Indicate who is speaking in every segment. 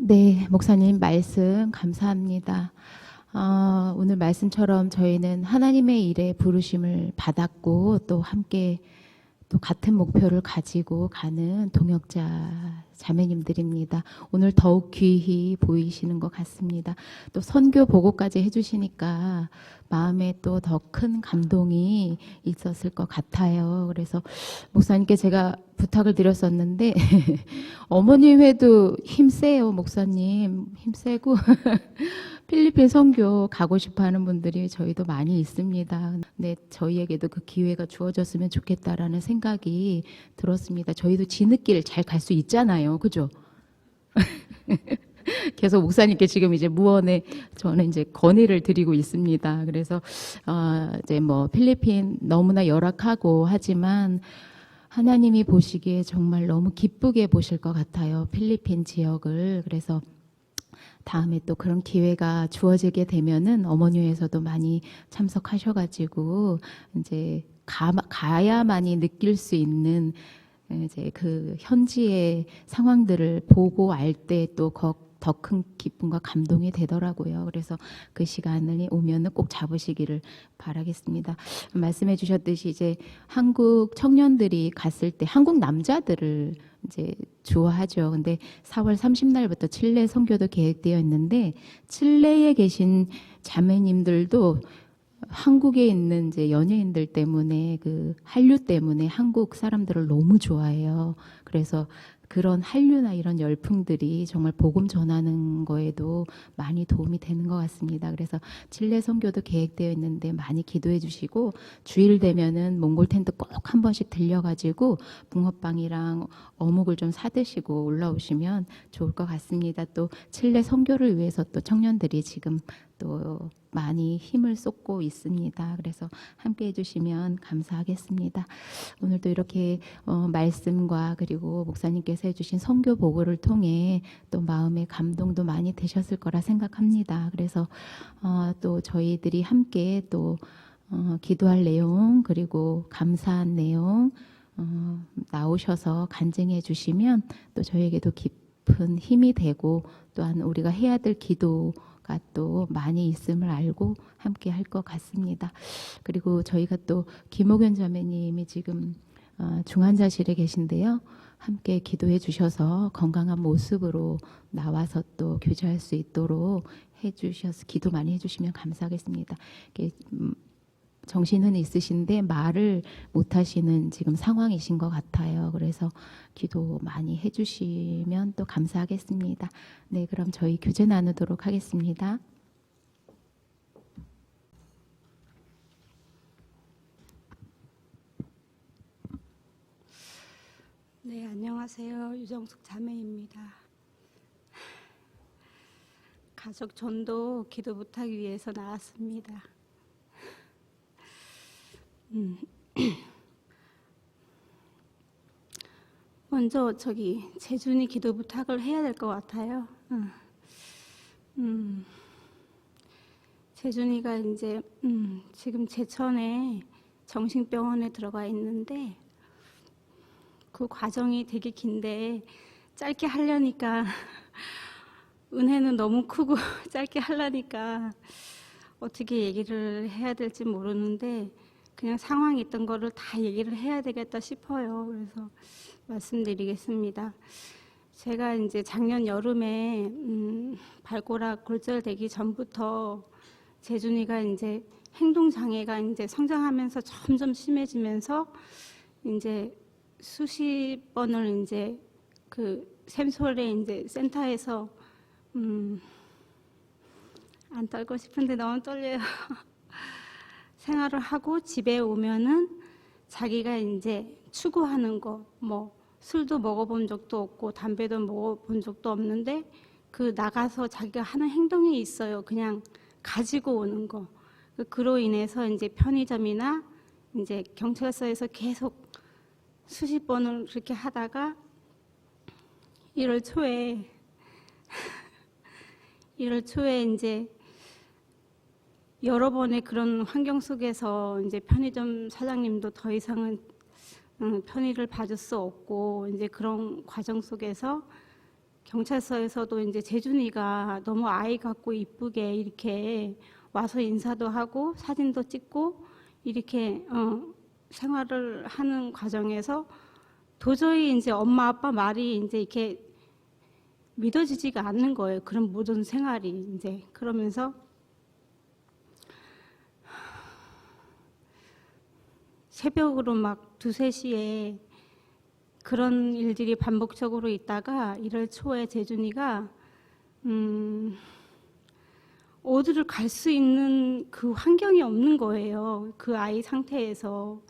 Speaker 1: 네, 목사님 말씀 감사합니다. 오늘 말씀처럼 저희는 하나님의 일에 부르심을 받았고 또 함께 또 같은 목표를 가지고 가는 동역자 자매님들입니다. 오늘 더욱 귀히 보이시는 것 같습니다. 또 선교 보고까지 해주시니까 마음에 또 더 큰 감동이 있었을 것 같아요. 그래서 목사님께 제가 부탁을 드렸었는데 어머니 회도 힘세요, 목사님. 힘세고 필리핀 선교 가고 싶어 하는 분들이 저희도 많이 있습니다. 근데 저희에게도 그 기회가 주어졌으면 좋겠다라는 생각이 들었습니다. 저희도 지느길 잘 갈 수 있잖아요. 그죠? 계속 목사님께 지금 이제 무언에 저는 이제 건의를 드리고 있습니다. 그래서 이제 뭐 필리핀 너무나 열악하고 하지만 하나님이 보시기에 정말 너무 기쁘게 보실 것 같아요. 필리핀 지역을. 그래서 다음에 또 그런 기회가 주어지게 되면은 어머니회에서도 많이 참석하셔가지고 이제 가야만이 느낄 수 있는 이제 그 현지의 상황들을 보고 알 때 또 더 큰 기쁨과 감동이 되더라고요. 그래서 그 시간이 오면은 꼭 잡으시기를 바라겠습니다. 말씀해 주셨듯이 이제 한국 청년들이 갔을 때 한국 남자들을 이제 좋아하죠. 근데 4월 30날부터 칠레 선교도 계획되어 있는데 칠레에 계신 자매님들도 한국에 있는 이제 연예인들 때문에 그 한류 때문에 한국 사람들을 너무 좋아해요. 그래서 그런 한류나 이런 열풍들이 정말 복음 전하는 거에도 많이 도움이 되는 것 같습니다. 그래서 칠레 선교도 계획되어 있는데 많이 기도해 주시고 주일 되면은 몽골 텐트 꼭 한 번씩 들려가지고 붕어빵이랑 어묵을 좀 사드시고 올라오시면 좋을 것 같습니다. 또 칠레 선교를 위해서 또 청년들이 지금 또 많이 힘을 쏟고 있습니다. 그래서 함께 해주시면 감사하겠습니다. 오늘도 이렇게 말씀과 그리고 목사님께서 해주신 선교 보고를 통해 또 마음의 감동도 많이 되셨을 거라 생각합니다. 그래서 또 저희들이 함께 또 기도할 내용 그리고 감사한 내용 나오셔서 간증해 주시면 또 저에게도 깊은 힘이 되고 또한 우리가 해야 될 기도가 또 많이 있음을 알고 함께 할 것 같습니다. 그리고 저희가 또 김옥연 자매님이 지금 중환자실에 계신데요. 함께 기도해 주셔서 건강한 모습으로 나와서 또 교제할 수 있도록 해주셔서 기도 많이 해주시면 감사하겠습니다. 정신은 있으신데 말을 못하시는 지금 상황이신 것 같아요. 그래서 기도 많이 해주시면 또 감사하겠습니다. 네, 그럼 저희 교제 나누도록 하겠습니다.
Speaker 2: 네, 안녕하세요. 유정숙 자매입니다. 가족 전도 기도 부탁 위해서 나왔습니다. 먼저 재준이 기도 부탁을 해야 될 것 같아요. 재준이가 이제 지금 제천에 정신병원에 들어가 있는데 그 과정이 되게 긴데 짧게 하려니까 은혜는 너무 크고 짧게 하려니까 어떻게 얘기를 해야 될지 모르는데 그냥 상황이 있던 거를 다 얘기를 해야 되겠다 싶어요. 그래서 말씀드리겠습니다. 제가 이제 작년 여름에 발고락 골절되기 전부터 재준이가 이제 행동 장애가 이제 성장하면서 점점 심해지면서 이제 수십 번을 이제 그 샘솔에 이제 센터에서 안 떨고 싶은데 너무 떨려요. 생활을 하고 집에 오면은 자기가 이제 추구하는 거, 뭐 술도 먹어본 적도 없고 담배도 먹어본 적도 없는데 그 나가서 자기가 하는 행동이 있어요. 그냥 가지고 오는 거. 그로 인해서 이제 편의점이나 이제 경찰서에서 계속 수십 번을 그렇게 하다가 1월 초에 이제 여러 번의 그런 환경 속에서 이제 편의점 사장님도 더 이상은 편의를 봐줄 수 없고 이제 그런 과정 속에서 경찰서에서도 이제 재준이가 너무 아이 같고 이쁘게 이렇게 와서 인사도 하고 사진도 찍고 이렇게 생활을 하는 과정에서 도저히 이제 엄마 아빠 말이 이제 이렇게 믿어지지가 않는 거예요. 그런 모든 생활이 이제 그러면서 새벽으로 막 2, 3시에 그런 일들이 반복적으로 있다가 1월 초에 재준이가 어디를 갈 수 있는 그 환경이 없는 거예요. 그 아이 상태에서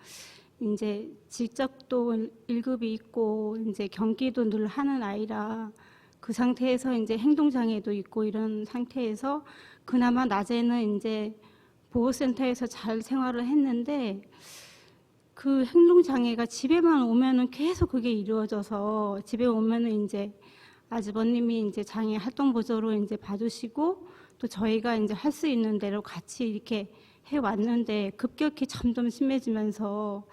Speaker 2: 이제 직접도 1급이 있고 이제 경기도 늘 하는 아이라 그 상태에서 이제 행동장애도 있고 이런 상태에서 그나마 낮에는 이제 보호센터에서 잘 생활을 했는데 그 행동장애가 집에만 오면은 계속 그게 이루어져서 집에 오면은 이제 아주버님이 이제 장애 활동 보조로 이제 봐주시고 또 저희가 이제 할 수 있는 대로 같이 이렇게 해 왔는데 급격히 점점 심해지면서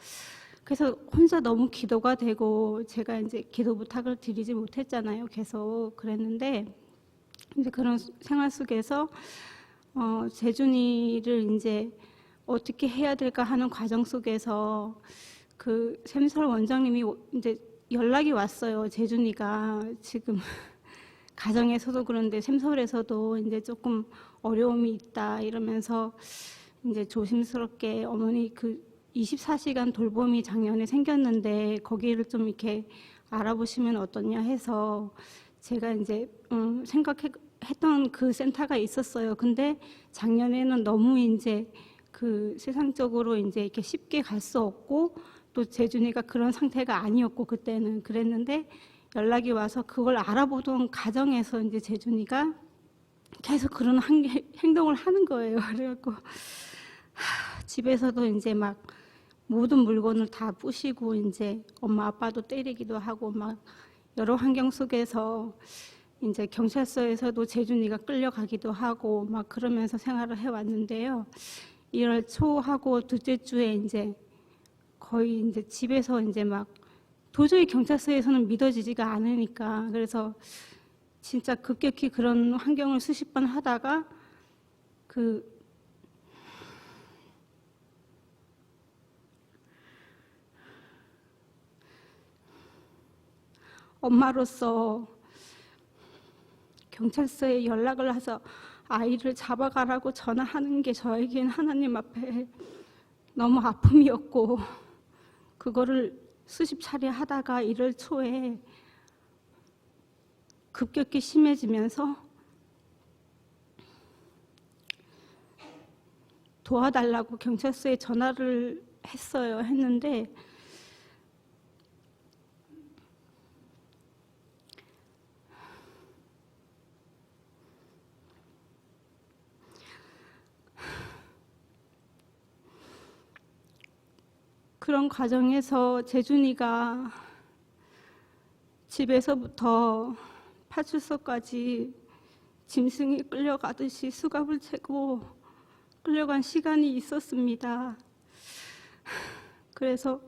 Speaker 2: 그래서 혼자 너무 기도가 되고 제가 이제 기도 부탁을 드리지 못했잖아요. 계속 그랬는데 이제 그런 생활 속에서 재준이를 이제 어떻게 해야 될까 하는 과정 속에서 그 샘설 원장님이 이제 연락이 왔어요. 재준이가 지금 가정에서도 그런데 샘설에서도 이제 조금 어려움이 있다 이러면서 이제 조심스럽게 어머니 그 24시간 돌봄이 작년에 생겼는데 거기를 좀 이렇게 알아보시면 어떠냐 해서 제가 이제 생각했던 그 센터가 있었어요. 근데 작년에는 너무 이제 그 세상적으로 이제 이렇게 쉽게 갈 수 없고 또 재준이가 그런 상태가 아니었고 그때는 그랬는데 연락이 와서 그걸 알아보던 과정에서 이제 재준이가 계속 그런 행동을 하는 거예요. 그래갖고 집에서도 이제 막 모든 물건을 다 부시고 이제 엄마 아빠도 때리기도 하고 막 여러 환경 속에서 이제 경찰서에서도 재준이가 끌려가기도 하고 막 그러면서 생활을 해왔는데요. 1월 초하고 둘째 주에 이제 거의 이제 집에서 이제 막 도저히 경찰서에서는 믿어지지가 않으니까 그래서 진짜 급격히 그런 환경을 수십 번 하다가 그 엄마로서 경찰서에 연락을 해서 아이를 잡아가라고 전화하는 게 저에겐 하나님 앞에 너무 아픔이었고 그거를 수십 차례 하다가 1월 초에 급격히 심해지면서 도와달라고 경찰서에 전화를 했는데 그런 과정에서 재준이가 집에서부터 파출소까지 짐승이 끌려가듯이 수갑을 채고 끌려간 시간이 있었습니다. 그래서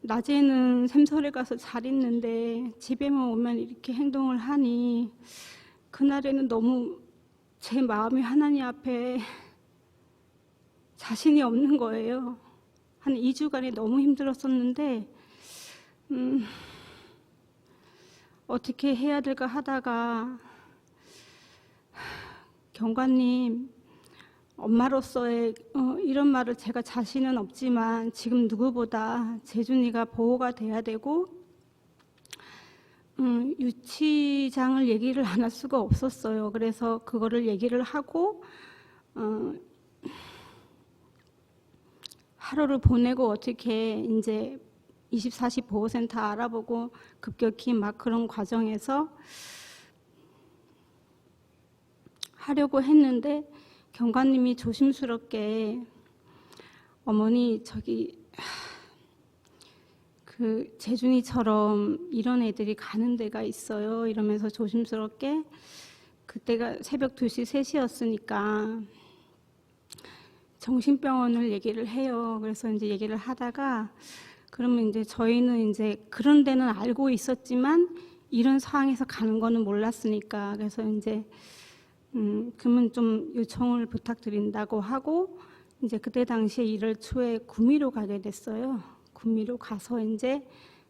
Speaker 2: 낮에는 샘설에 가서 잘 있는데 집에만 오면 이렇게 행동을 하니 그날에는 너무 제 마음이 하나님 앞에 자신이 없는 거예요. 한 2주간이 너무 힘들었었는데 어떻게 해야 될까 하다가 경관님 엄마로서의 이런 말을 제가 자신은 없지만 지금 누구보다 재준이가 보호가 돼야 되고 유치장을 얘기를 안 할 수가 없었어요. 그래서 그거를 얘기를 하고 하루를 보내고 어떻게 이제 24시 보호센터 알아보고 급격히 막 그런 과정에서 하려고 했는데 경관님이 조심스럽게 어머니 저기 그 재준이처럼 이런 애들이 가는 데가 있어요 이러면서 조심스럽게 그때가 새벽 2시 3시였으니까 정신병원을 얘기를 해요. 그래서 이제 얘기를 하다가 그러면 이제 저희는 이제 그런 데는 알고 있었지만 이런 상황에서 가는 거는 몰랐으니까 그래서 이제 그러면 좀 요청을 부탁드린다고 하고 이제 그때 당시에 1월 초에 구미로 가게 됐어요. 구미로 가서 이제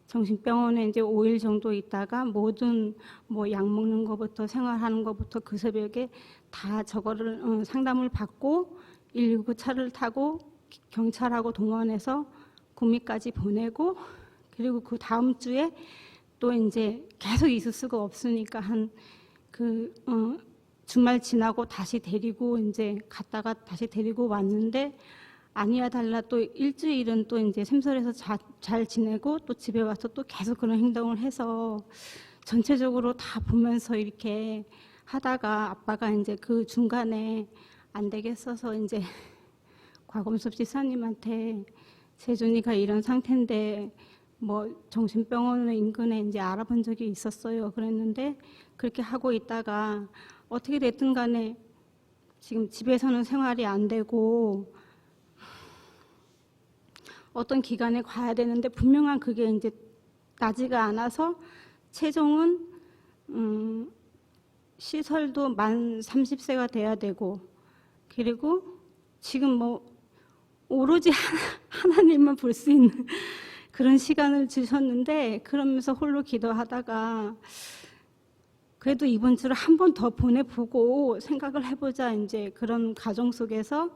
Speaker 2: 정신병원에 이제 5일 정도 있다가 모든 뭐 약 먹는 것부터 생활하는 것부터 그 새벽에 다 저거를 상담을 받고 119 차를 타고 경찰하고 동원해서 구미까지 보내고 그리고 그 다음 주에 또 이제 계속 있을 수가 없으니까 주말 지나고 다시 데리고 이제 갔다가 다시 데리고 왔는데 아니야 달라 또 일주일은 또 이제 샘설에서 잘 지내고 또 집에 와서 또 계속 그런 행동을 해서 전체적으로 다 보면서 이렇게 하다가 아빠가 이제 그 중간에 안 되겠어서 이제 곽범섭 지사님한테 재준이가 이런 상태인데 뭐 정신병원 인근에 이제 알아본 적이 있었어요. 그랬는데 그렇게 하고 있다가 어떻게 됐든 간에 지금 집에서는 생활이 안 되고 어떤 기간에 가야 되는데 분명한 그게 이제 나지가 않아서 최종은 시설도 만 30세가 돼야 되고 그리고 지금 뭐 오로지 하나님만 볼 수 있는 그런 시간을 주셨는데 그러면서 홀로 기도하다가 그래도 이번 주를 한 번 더 보내보고 생각을 해보자 이제 그런 과정 속에서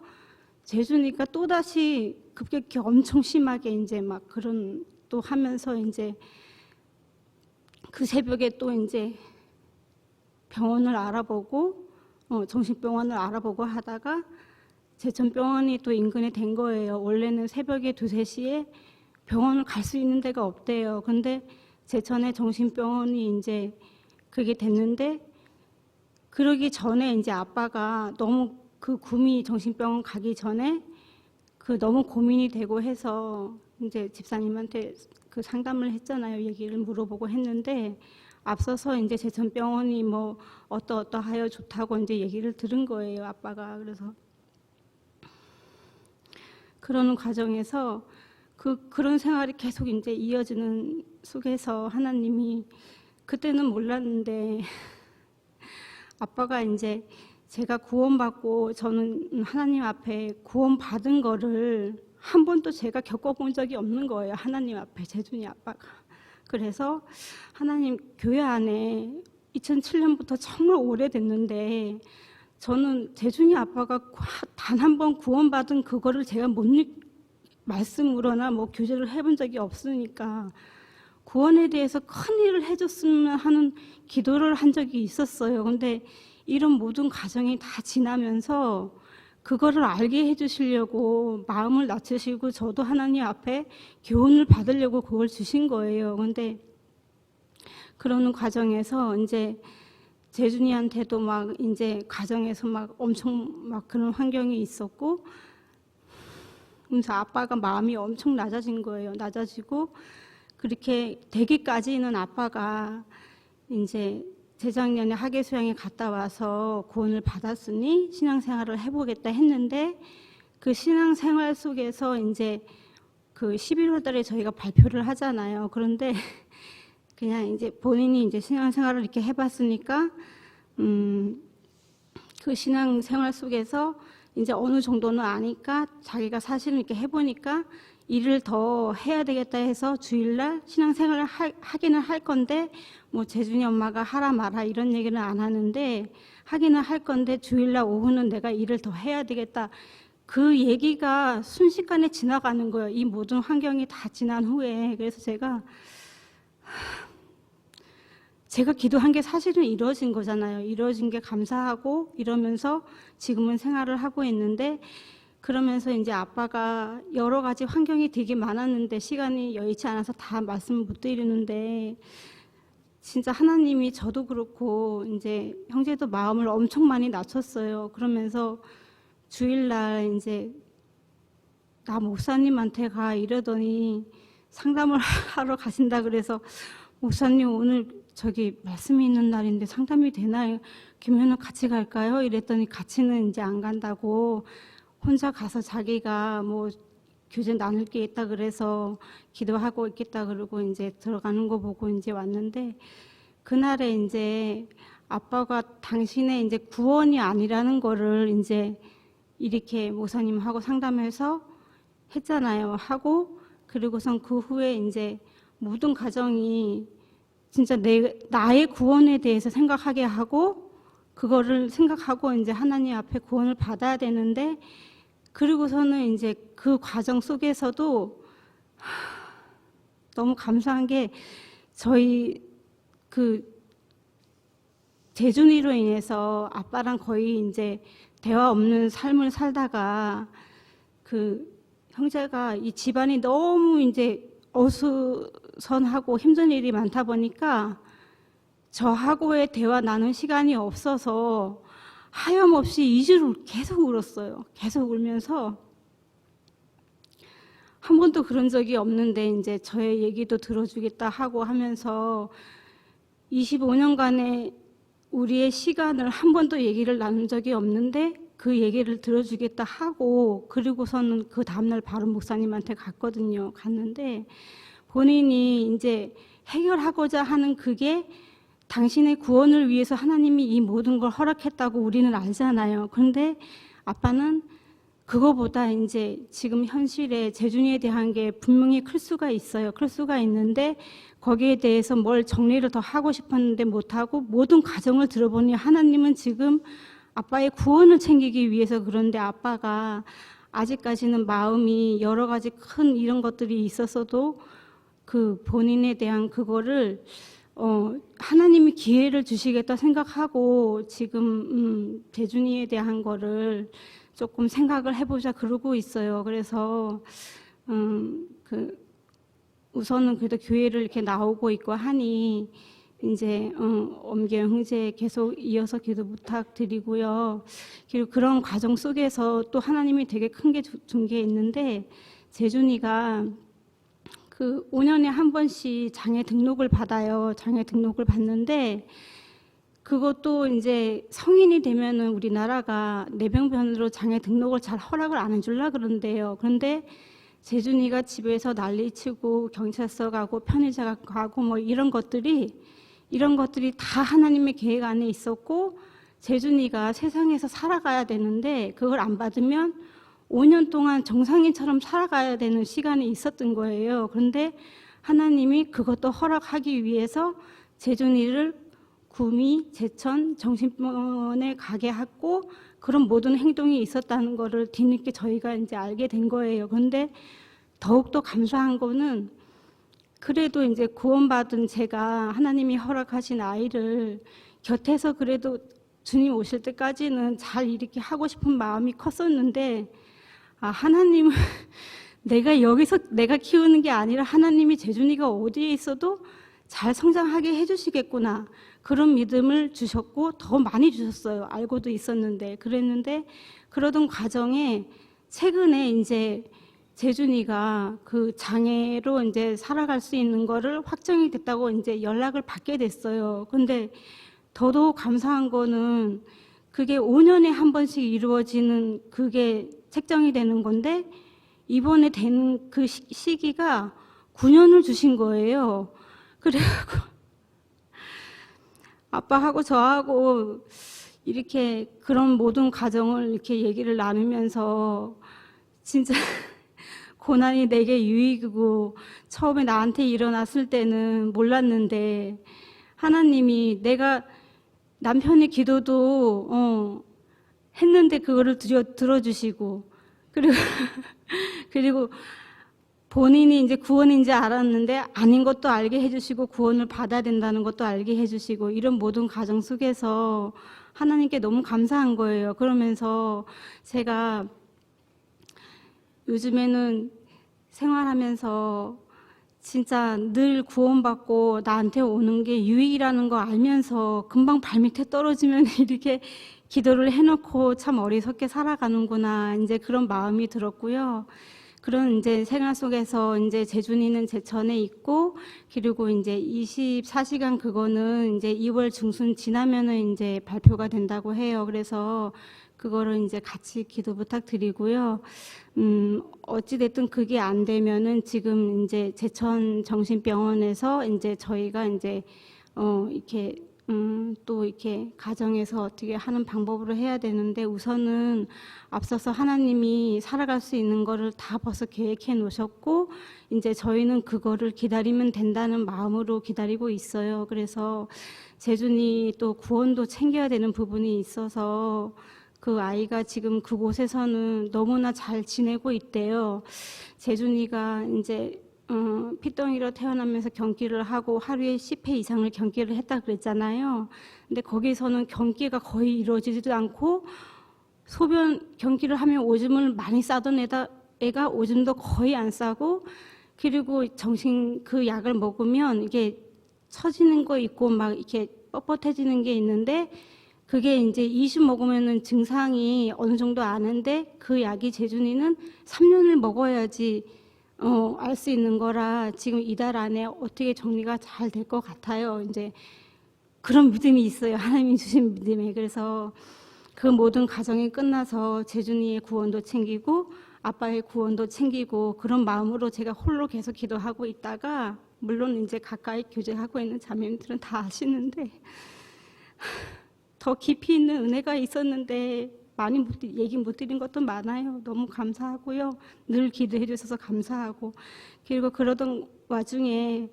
Speaker 2: 재준이가 또다시 급격히 엄청 심하게 이제 막 그런 또 하면서 이제 그 새벽에 또 이제 병원을 알아보고 정신병원을 알아보고 하다가 제천병원이 또 인근에 된 거예요. 원래는 새벽에 2, 3시에 병원을 갈 수 있는 데가 없대요. 근데 제천에 정신병원이 이제 그게 됐는데 그러기 전에 이제 아빠가 너무 그 구미 정신병원 가기 전에 그 너무 고민이 되고 해서 이제 집사님한테 그 상담을 했잖아요. 얘기를 물어보고 했는데 앞서서 이제 제천병원이 뭐 어떠하여 좋다고 이제 얘기를 들은 거예요. 아빠가. 그래서 그러는 과정에서 그런 생활이 계속 이제 이어지는 속에서 하나님이 그때는 몰랐는데 아빠가 이제 제가 구원받고 저는 하나님 앞에 구원받은 거를 한 번도 제가 겪어본 적이 없는 거예요. 하나님 앞에 재준이 아빠가. 그래서 하나님 교회 안에 2007년부터 정말 오래됐는데 저는 재준이 아빠가 단 한 번 구원받은 그거를 제가 못 말씀으로나 뭐 교제를 해본 적이 없으니까 구원에 대해서 큰 일을 해줬으면 하는 기도를 한 적이 있었어요. 근데 이런 모든 과정이 다 지나면서 그거를 알게 해주시려고 마음을 낮추시고 저도 하나님 앞에 교훈을 받으려고 그걸 주신 거예요. 근데 그러는 과정에서 이제 재준이한테도 막 이제 가정에서 막 엄청 막 그런 환경이 있었고 그래서 아빠가 마음이 엄청 낮아진 거예요. 낮아지고 그렇게 되기까지는 아빠가 이제 재작년에 학예 수양에 갔다 와서 구원을 받았으니 신앙생활을 해보겠다 했는데 그 신앙생활 속에서 이제 그 11월 달에 저희가 발표를 하잖아요. 그런데 그냥 이제 본인이 이제 신앙생활을 이렇게 해봤으니까 그 신앙생활 속에서 이제 어느 정도는 아니까 자기가 사실은 이렇게 해보니까 일을 더 해야 되겠다 해서 주일날 신앙생활을 하기는 할 건데 뭐 재준이 엄마가 하라 마라 이런 얘기는 안 하는데 하기는 할 건데 주일날 오후는 내가 일을 더 해야 되겠다. 그 얘기가 순식간에 지나가는 거예요. 이 모든 환경이 다 지난 후에. 그래서 제가 기도한 게 사실은 이루어진 거잖아요. 이루어진 게 감사하고 이러면서 지금은 생활을 하고 있는데 그러면서 이제 아빠가 여러 가지 환경이 되게 많았는데 시간이 여의치 않아서 다 말씀을 못 드리는데 진짜 하나님이 저도 그렇고 이제 형제도 마음을 엄청 많이 낮췄어요. 그러면서 주일날 이제 나 목사님한테 가 이러더니 상담을 하러 가신다 그래서 목사님 오늘 저기 말씀이 있는 날인데 상담이 되나요? 그러면 같이 갈까요? 이랬더니 같이는 이제 안 간다고 혼자 가서 자기가 뭐 교제 나눌 게 있다 그래서 기도하고 있겠다 그러고 이제 들어가는 거 보고 이제 왔는데 그날에 이제 아빠가 당신의 이제 구원이 아니라는 거를 이제 이렇게 목사님하고 상담해서 했잖아요. 하고 그리고선 그 후에 이제 모든 가정이 진짜 나의 구원에 대해서 생각하게 하고 그거를 생각하고 이제 하나님 앞에 구원을 받아야 되는데 그리고서는 이제 그 과정 속에서도 너무 감사한 게 저희 그 재준이로 인해서 아빠랑 거의 이제 대화 없는 삶을 살다가 그 형제가 이 집안이 너무 이제 어수선하고 힘든 일이 많다 보니까 저하고의 대화 나눈 시간이 없어서 하염없이 2주를 계속 울었어요. 계속 울면서 한 번도 그런 적이 없는데 이제 저의 얘기도 들어주겠다 하고 하면서 25년간의 우리의 시간을 한 번도 얘기를 나눈 적이 없는데 그 얘기를 들어주겠다 하고 그리고서는 그 다음날 바로 목사님한테 갔거든요. 갔는데 본인이 이제 해결하고자 하는 그게 당신의 구원을 위해서 하나님이 이 모든 걸 허락했다고 우리는 알잖아요. 그런데 아빠는 그거보다 이제 지금 현실에 재준이에 대한 게 분명히 클 수가 있어요. 클 수가 있는데 거기에 대해서 뭘 정리를 더 하고 싶었는데 못하고 모든 과정을 들어보니 하나님은 지금 아빠의 구원을 챙기기 위해서 그런데 아빠가 아직까지는 마음이 여러 가지 큰 이런 것들이 있었어도 그 본인에 대한 그거를 하나님이 기회를 주시겠다 생각하고 지금 재준이에 대한 거를 조금 생각을 해보자 그러고 있어요. 그래서 우선은 그래도 교회를 이렇게 나오고 있고 하니 이제 엄경 형제 계속 이어서 기도 부탁드리고요. 그리고 그런 과정 속에서 또 하나님이 되게 큰 게 준 게 있는데 재준이가 그 5년에 한 번씩 장애 등록을 받아요. 장애 등록을 받는데 그것도 이제 성인이 되면은 우리나라가 내병변으로 장애 등록을 잘 허락을 안 해줄라 그런데요. 그런데 재준이가 집에서 난리치고 경찰서 가고 편의점 가고 뭐 이런 것들이 다 하나님의 계획 안에 있었고 재준이가 세상에서 살아가야 되는데 그걸 안 받으면 5년 동안 정상인처럼 살아가야 되는 시간이 있었던 거예요. 그런데 하나님이 그것도 허락하기 위해서 재준이를 구미, 제천, 정신병원에 가게 했고 그런 모든 행동이 있었다는 거를 뒤늦게 저희가 이제 알게 된 거예요. 그런데 더욱더 감사한 거는 그래도 이제 구원받은 제가 하나님이 허락하신 아이를 곁에서 그래도 주님 오실 때까지는 잘 이렇게 하고 싶은 마음이 컸었는데 하나님은 내가 여기서 내가 키우는 게 아니라 하나님이 재준이가 어디에 있어도 잘 성장하게 해주시겠구나 그런 믿음을 주셨고 더 많이 주셨어요. 알고도 있었는데 그랬는데 그러던 과정에 최근에 이제 재준이가 그 장애로 이제 살아갈 수 있는 거를 확정이 됐다고 이제 연락을 받게 됐어요. 근데 더더욱 감사한 거는 그게 5년에 한 번씩 이루어지는 그게 책정이 되는 건데 이번에 된 그 시기가 9년을 주신 거예요. 그래갖고 아빠하고 저하고 이렇게 그런 모든 과정을 이렇게 얘기를 나누면서 진짜 고난이 내게 유익이고 처음에 나한테 일어났을 때는 몰랐는데 하나님이 내가 남편의 기도도 했는데 그거를 들어주시고 그리고 본인이 이제 구원인지 알았는데 아닌 것도 알게 해주시고 구원을 받아야 된다는 것도 알게 해주시고 이런 모든 과정 속에서 하나님께 너무 감사한 거예요. 그러면서 제가 요즘에는 생활하면서 진짜 늘 구원받고 나한테 오는 게 유익이라는 거 알면서 금방 발밑에 떨어지면 이렇게 기도를 해놓고 참 어리석게 살아가는구나 이제 그런 마음이 들었고요. 그런 이제 생활 속에서 이제 재준이는 제천에 있고 그리고 이제 24시간 그거는 이제 2월 중순 지나면은 이제 발표가 된다고 해요. 그래서 그거를 이제 같이 기도 부탁드리고요. 어찌됐든 그게 안 되면은 지금 이제 제천 정신병원에서 이제 저희가 이제 이렇게 또 이렇게 가정에서 어떻게 하는 방법으로 해야 되는데 우선은 앞서서 하나님이 살아갈 수 있는 거를 다 벌써 계획해 놓으셨고 이제 저희는 그거를 기다리면 된다는 마음으로 기다리고 있어요. 그래서 재준이 또 구원도 챙겨야 되는 부분이 있어서 그 아이가 지금 그곳에서는 너무나 잘 지내고 있대요. 재준이가 이제 핏덩이로 태어나면서 경기를 하고 하루에 10회 이상을 경기를 했다 그랬잖아요. 근데 거기서는 경기가 거의 이루어지지도 않고 소변 경기를 하면 오줌을 많이 싸던 애가 오줌도 거의 안 싸고 그리고 정신 그 약을 먹으면 이게 처지는 거 있고 막 이렇게 뻣뻣해지는 게 있는데 그게 이제 20 먹으면은 증상이 어느 정도 아는데 그 약이 재준이는 3년을 먹어야지 알 수 있는 거라 지금 이달 안에 어떻게 정리가 잘 될 것 같아요. 이제 그런 믿음이 있어요. 하나님이 주신 믿음에. 그래서 그 모든 과정이 끝나서 재준이의 구원도 챙기고 아빠의 구원도 챙기고 그런 마음으로 제가 홀로 계속 기도하고 있다가 물론 이제 가까이 교제하고 있는 자매님들은 다 아시는데 더 깊이 있는 은혜가 있었는데 많이 얘기 못 드린 것도 많아요. 너무 감사하고요. 늘 기도해 주셔서 감사하고 그리고 그러던 와중에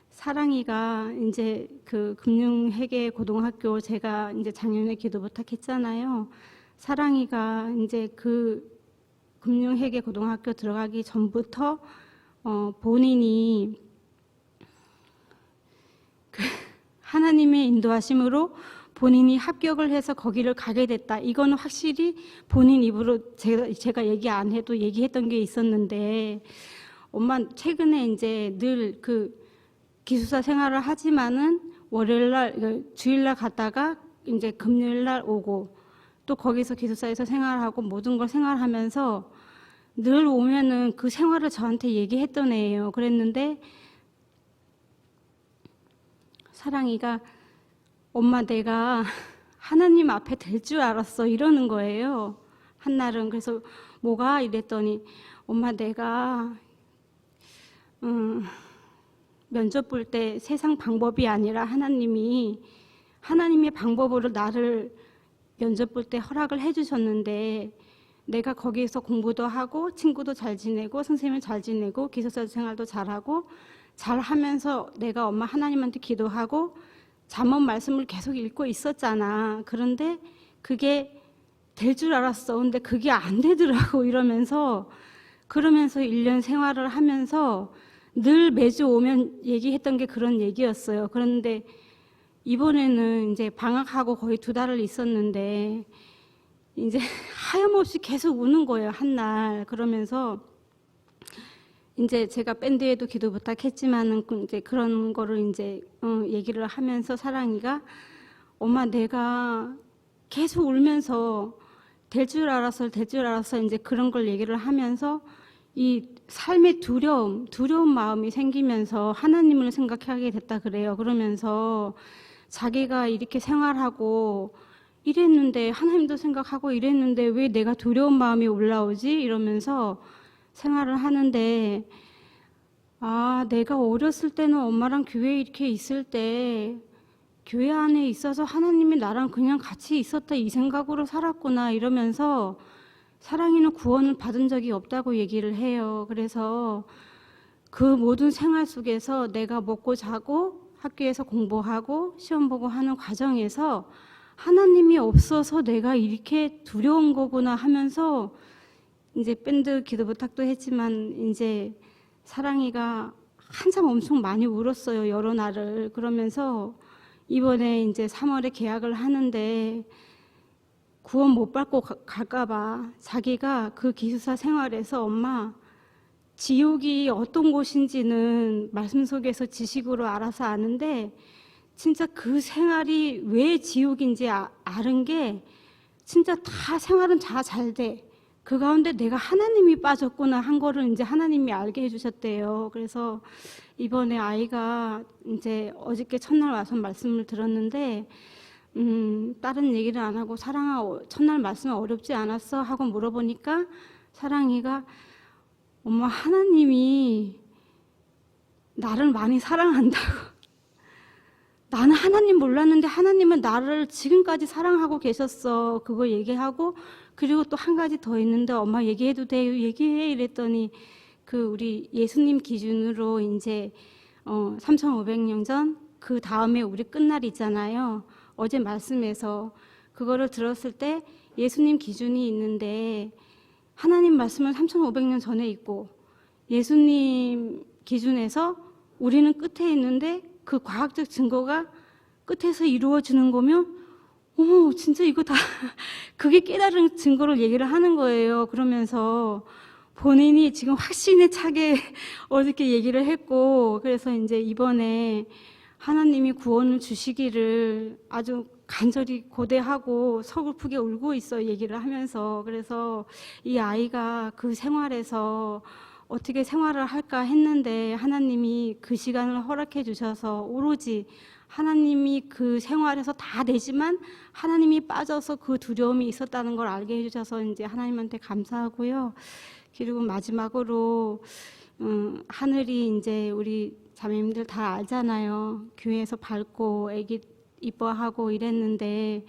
Speaker 2: 사랑이가 이제 그 금융회계 고등학교 제가 이제 작년에 기도 부탁했잖아요. 사랑이가 이제 그 금융회계 고등학교 들어가기 전부터 본인이 그 하나님의 인도하심으로 본인이 합격을 해서 거기를 가게 됐다. 이거는 확실히 본인 입으로 제가 얘기 안 해도 얘기했던 게 있었는데 엄마 최근에 이제 늘 그 기숙사 생활을 하지만은 월요일날 주일날 갔다가 이제 금요일날 오고 또 거기서 기숙사에서 생활하고 모든 걸 생활하면서 늘 오면은 그 생활을 저한테 얘기했던 애예요. 그랬는데 사랑이가 엄마 내가 하나님 앞에 될 줄 알았어 이러는 거예요. 한날은. 그래서 뭐가 이랬더니 엄마 내가 면접 볼 때 세상 방법이 아니라 하나님의 방법으로 나를 면접 볼 때 허락을 해주셨는데 내가 거기에서 공부도 하고 친구도 잘 지내고 선생님을 잘 지내고 기숙사 생활도 잘하고 잘하면서 내가 엄마 하나님한테 기도하고 잠언 말씀을 계속 읽고 있었잖아. 그런데 그게 될 줄 알았어. 근데 그게 안 되더라고 그러면서 1년 생활을 하면서 늘 매주 오면 얘기했던 게 그런 얘기였어요. 그런데 이번에는 이제 방학하고 거의 2달을 있었는데 이제 하염없이 계속 우는 거예요. 한날. 그러면서 이제 제가 밴드에도 기도 부탁했지만은 이제 그런 거를 이제 얘기를 하면서 사랑이가 엄마 내가 계속 울면서 될 줄 알았어 이제 그런 걸 얘기를 하면서 이 삶의 두려움 마음이 생기면서 하나님을 생각하게 됐다 그래요. 그러면서 자기가 이렇게 생활하고 이랬는데 하나님도 생각하고 이랬는데 왜 내가 두려운 마음이 올라오지? 이러면서 생활을 하는데 내가 어렸을 때는 엄마랑 교회에 이렇게 있을 때 교회 안에 있어서 하나님이 나랑 그냥 같이 있었다 이 생각으로 살았구나 이러면서 사랑이는 구원을 받은 적이 없다고 얘기를 해요. 그래서 그 모든 생활 속에서 내가 먹고 자고 학교에서 공부하고 시험 보고 하는 과정에서 하나님이 없어서 내가 이렇게 두려운 거구나 하면서 이제 밴드 기도 부탁도 했지만 이제 사랑이가 한참 엄청 많이 울었어요. 여러 날을. 그러면서 이번에 이제 3월에 계약을 하는데 구원 못 받고 갈까봐 자기가 그 기숙사 생활에서 엄마 지옥이 어떤 곳인지는 말씀 속에서 지식으로 알아서 아는데 진짜 그 생활이 왜 지옥인지 아는 게 진짜 다 생활은 다 잘 돼. 그 가운데 내가 하나님이 빠졌구나 한 거를 이제 하나님이 알게 해주셨대요. 그래서 이번에 아이가 이제 어저께 첫날 와서 말씀을 들었는데 다른 얘기를 안 하고 사랑아 첫날 말씀 어렵지 않았어? 하고 물어보니까 사랑이가 엄마 하나님이 나를 많이 사랑한다고 나는 하나님 몰랐는데 하나님은 나를 지금까지 사랑하고 계셨어. 그거 얘기하고, 그리고 또 한 가지 더 있는데 엄마 얘기해도 돼요? 얘기해. 이랬더니 그 우리 예수님 기준으로 이제 3,500년 전 그 다음에 우리 끝날 있잖아요. 어제 말씀에서 그거를 들었을 때 예수님 기준이 있는데 하나님 말씀은 3,500년 전에 있고 예수님 기준에서 우리는 끝에 있는데 그 과학적 증거가 끝에서 이루어지는 거면 진짜 이거 다 그게 깨달은 증거를 얘기를 하는 거예요. 그러면서 본인이 지금 확신에 차게 어저께 얘기를 했고, 그래서 이제 이번에 하나님이 구원을 주시기를 아주 간절히 고대하고 서글프게 울고 있어 얘기를 하면서. 그래서 이 아이가 그 생활에서 어떻게 생활을 할까 했는데 하나님이 그 시간을 허락해 주셔서 오로지 하나님이 그 생활에서 다 되지만 하나님이 빠져서 그 두려움이 있었다는 걸 알게 해주셔서 이제 하나님한테 감사하고요. 그리고 마지막으로 하늘이 이제 우리 자매님들 다 알잖아요. 교회에서 밟고 애기 이뻐하고 이랬는데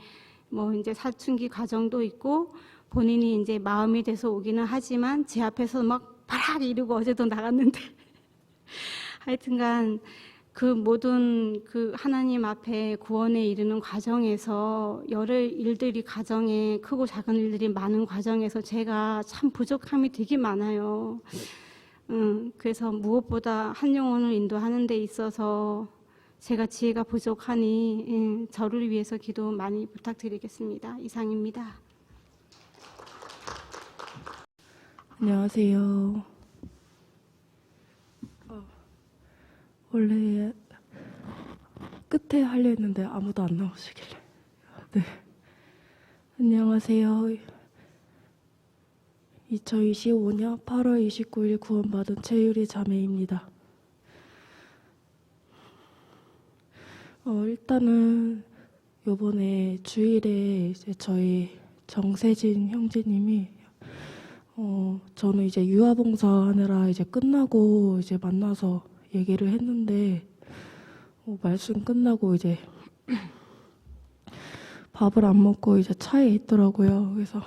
Speaker 2: 뭐 이제 사춘기 과정도 있고 본인이 이제 마음이 돼서 오기는 하지만 제 앞에서 막 바락 이러고 어제도 나갔는데 하여튼간 그 모든 그 하나님 앞에 구원에 이르는 과정에서 여러 일들이 가정에 크고 작은 일들이 많은 과정에서 제가 참 부족함이 되게 많아요. 그래서 무엇보다 한 영혼을 인도하는 데 있어서 제가 지혜가 부족하니 저를 위해서 기도 많이 부탁드리겠습니다. 이상입니다.
Speaker 3: 안녕하세요. 원래 끝에 하려 했는데 아무도 안 나오시길래. 네. 안녕하세요. 2025년 8월 29일 구원받은 최유리 자매입니다. 일단은 요번에 주일에 이제 저희 정세진 형제님이 저는 이제 유아봉사 하느라 이제 끝나고 이제 만나서 얘기를 했는데 말씀 끝나고 이제 밥을 안 먹고 이제 차에 있더라고요. 그래서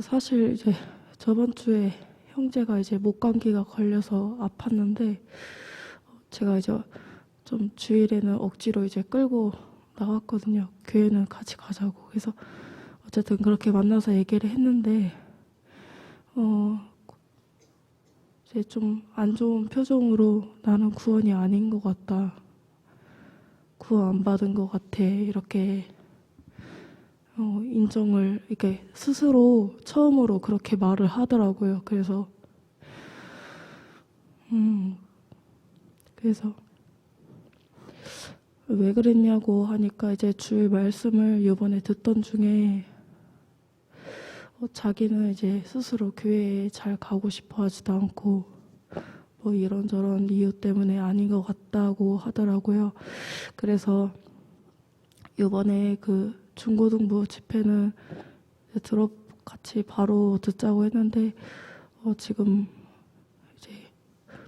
Speaker 3: 사실 이제 저번 주에 형제가 이제 목 감기가 걸려서 아팠는데 제가 이제 좀 주일에는 억지로 이제 끌고 나왔거든요. 교회는 같이 가자고. 그래서 어쨌든 그렇게 만나서 얘기를 했는데 이제 좀 안 좋은 표정으로 나는 구원이 아닌 것 같다. 구원 안 받은 것 같아. 이렇게 인정을 이렇게 스스로 처음으로 그렇게 말을 하더라고요. 그래서 왜 그랬냐고 하니까 이제 주일 말씀을 이번에 듣던 중에 자기는 이제 스스로 교회에 잘 가고 싶어 하지도 않고 뭐 이런저런 이유 때문에 아닌 것 같다고 하더라고요. 그래서 이번에 그 중고등부 집회는 같이 바로 듣자고 했는데 지금 이제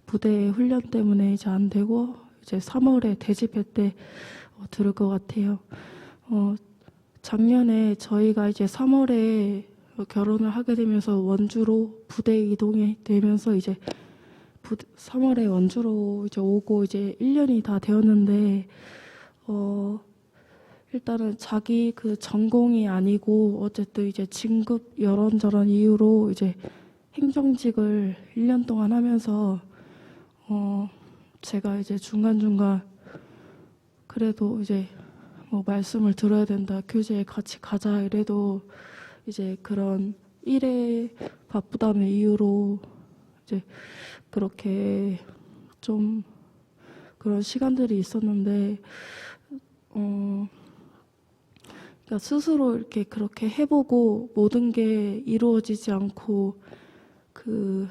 Speaker 3: 부대 훈련 때문에 이제 안 되고 이제 3월에 대집회 때 들을 것 같아요. 작년에 저희가 이제 3월에 결혼을 하게 되면서 원주로 부대 이동이 되면서 이제 3월에 원주로 이제 오고 이제 1년이 다 되었는데 일단은 자기 그 전공이 아니고 어쨌든 이제 진급 이런저런 이유로 이제 행정직을 1년 동안 하면서 제가 이제 중간중간 그래도 이제 뭐 말씀을 들어야 된다, 교제에 같이 가자 이래도 이제 그런 일에 바쁘다는 이유로 이제 그렇게 좀 그런 시간들이 있었는데 그러니까 스스로 이렇게 그렇게 해보고 모든 게 이루어지지 않고 그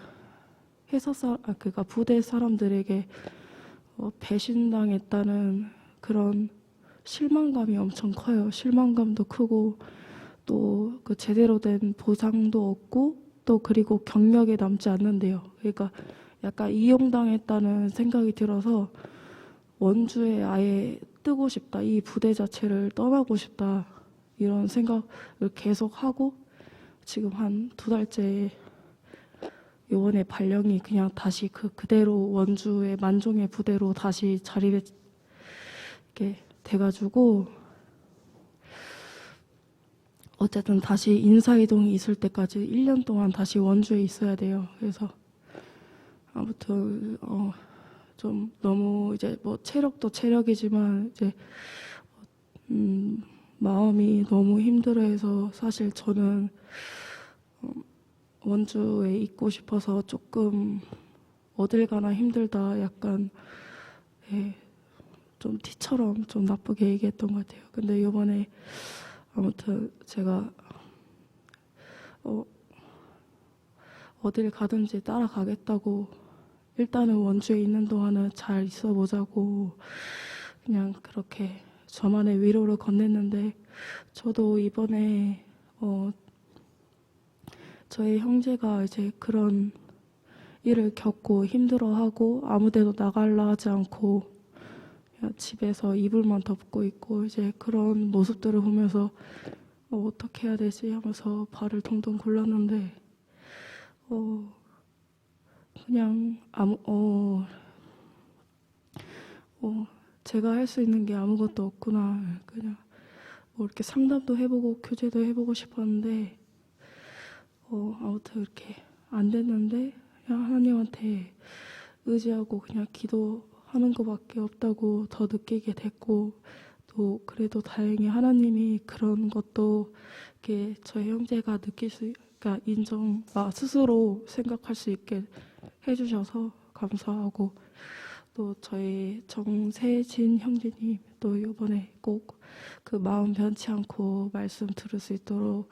Speaker 3: 그러니까 부대 사람들에게 배신당했다는 그런 실망감이 엄청 커요. 실망감도 크고 또 그 제대로 된 보상도 없고 또 그리고 경력에 남지 않는데요. 그러니까 약간 이용당했다는 생각이 들어서 원주에 아예 뜨고 싶다, 이 부대 자체를 떠나고 싶다, 이런 생각을 계속 하고 지금 한 2달째 요번에 발령이 그냥 다시 그대로 원주의 만종의 부대로 다시 자리를 이렇게 돼가지고 어쨌든 다시 인사이동이 있을 때까지 1년 동안 다시 원주에 있어야 돼요. 그래서 아무튼 좀 너무 이제 뭐 체력도 체력이지만 이제 마음이 너무 힘들어해서 사실 저는 원주에 있고 싶어서 조금 어딜 가나 힘들다, 약간 좀 티처럼 좀 나쁘게 얘기했던 것 같아요. 근데 이번에 아무튼 제가 어딜 가든지 따라가겠다고, 일단은 원주에 있는 동안은 잘 있어 보자고 그냥 그렇게 저만의 위로를 건넸는데, 저도 이번에 저의 형제가 이제 그런 일을 겪고 힘들어하고 아무데도 나가려 하지 않고 그냥 집에서 이불만 덮고 있고 이제 그런 모습들을 보면서 어떻게 해야 되지 하면서 발을 동동 굴렀는데 그냥 제가 할 수 있는 게 아무것도 없구나, 그냥 뭐 이렇게 상담도 해보고 교제도 해보고 싶었는데 아무튼 이렇게 안 됐는데 그냥 하나님한테 의지하고 그냥 기도하는 것밖에 없다고 더 느끼게 됐고, 또 그래도 다행히 하나님이 그런 것도 이렇게 저희 형제가 느낄 수, 그러니까 스스로 생각할 수 있게 해주셔서 감사하고, 또 저희 정세진 형제님 또 이번에 꼭 그 마음 변치 않고 말씀 들을 수 있도록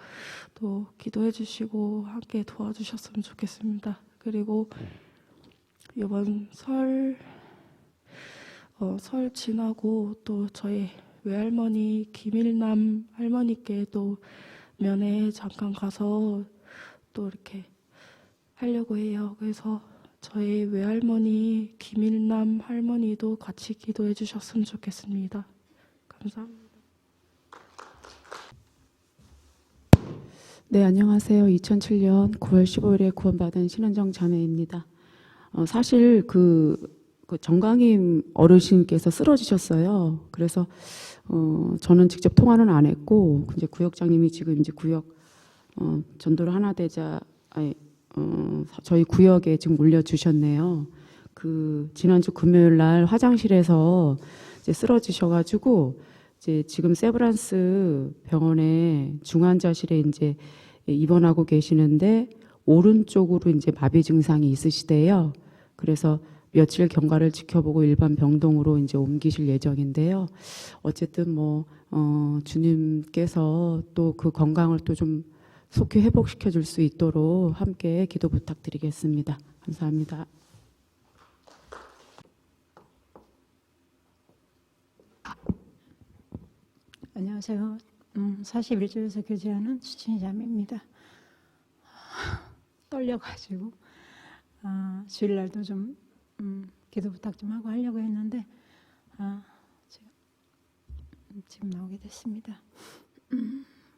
Speaker 3: 또 기도해 주시고 함께 도와주셨으면 좋겠습니다. 그리고 이번 설 지나고 또 저희 외할머니 김일남 할머니께 또 면회 잠깐 가서 또 이렇게 하려고 해요. 그래서 저희 외할머니 김일남 할머니도 같이 기도해 주셨으면 좋겠습니다. 감사합니다.
Speaker 4: 네, 안녕하세요. 2007년 9월 15일에 구원받은 신은정 자매입니다. 사실 그 정강임 어르신께서 쓰러지셨어요. 그래서 저는 직접 통화는 안 했고, 이제 구역장님이 지금 이제 구역 전도를 하나 되자 저희 구역에 지금 올려주셨네요. 그 지난주 금요일 날 화장실에서 이제 쓰러지셔가지고 이제 지금 세브란스 병원에 중환자실에 이제 입원하고 계시는데 오른쪽으로 이제 마비 증상이 있으시대요. 그래서 며칠 경과를 지켜보고 일반 병동으로 이제 옮기실 예정인데요. 어쨌든 뭐 주님께서 또 그 건강을 또 좀 속히 회복시켜 줄 수 있도록 함께 기도 부탁드리겠습니다. 감사합니다.
Speaker 5: 안녕하세요. 41조에서 교제하는 수친자매입니다. 떨려가지고 주일날도 좀 기도 부탁 좀 하고 하려고 했는데 지금 나오게 됐습니다.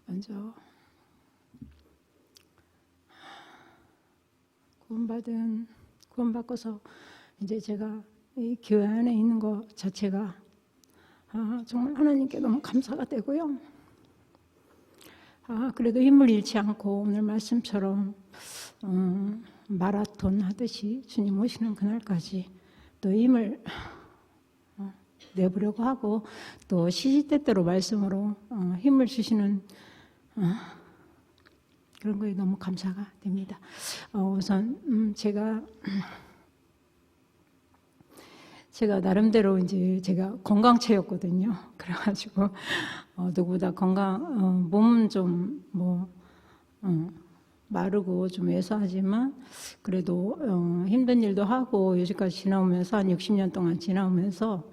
Speaker 5: 먼저 구원받고서 이제 제가 이 교회 안에 있는 것 자체가 정말 하나님께 너무 감사가 되고요. 그래도 힘을 잃지 않고 오늘 말씀처럼 마라톤 하듯이 주님 오시는 그날까지 또 힘을 내보려고 하고, 또 시시때때로 말씀으로 힘을 주시는 그런 거에 너무 감사가 됩니다. 우선 제가 나름대로 이제 제가 건강체였거든요. 그래가지고 누구보다 몸은 좀 마르고 좀 왜소하지만 그래도 힘든 일도 하고 여기까지 지나오면서 한 60년 동안 지나오면서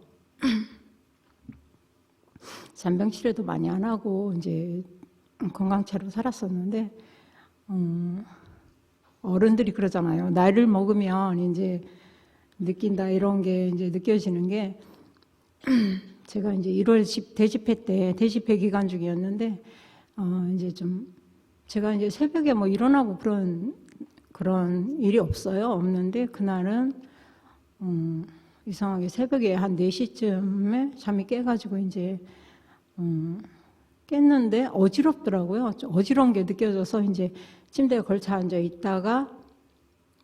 Speaker 5: 잔병 치료도 많이 안 하고 이제 건강체로 살았었는데 어른들이 그러잖아요. 나이를 먹으면 이제 느낀다 이런 게 이제 느껴지는 게 제가 이제 1월 대집회 때 대집회 기간 중이었는데 이제 좀 제가 이제 새벽에 뭐 일어나고 그런 일이 없는데 그날은 이상하게 새벽에 한 4시쯤에 잠이 깨가지고 이제 깼는데 어지럽더라고요. 좀 어지러운 게 느껴져서 이제 침대에 걸쳐 앉아 있다가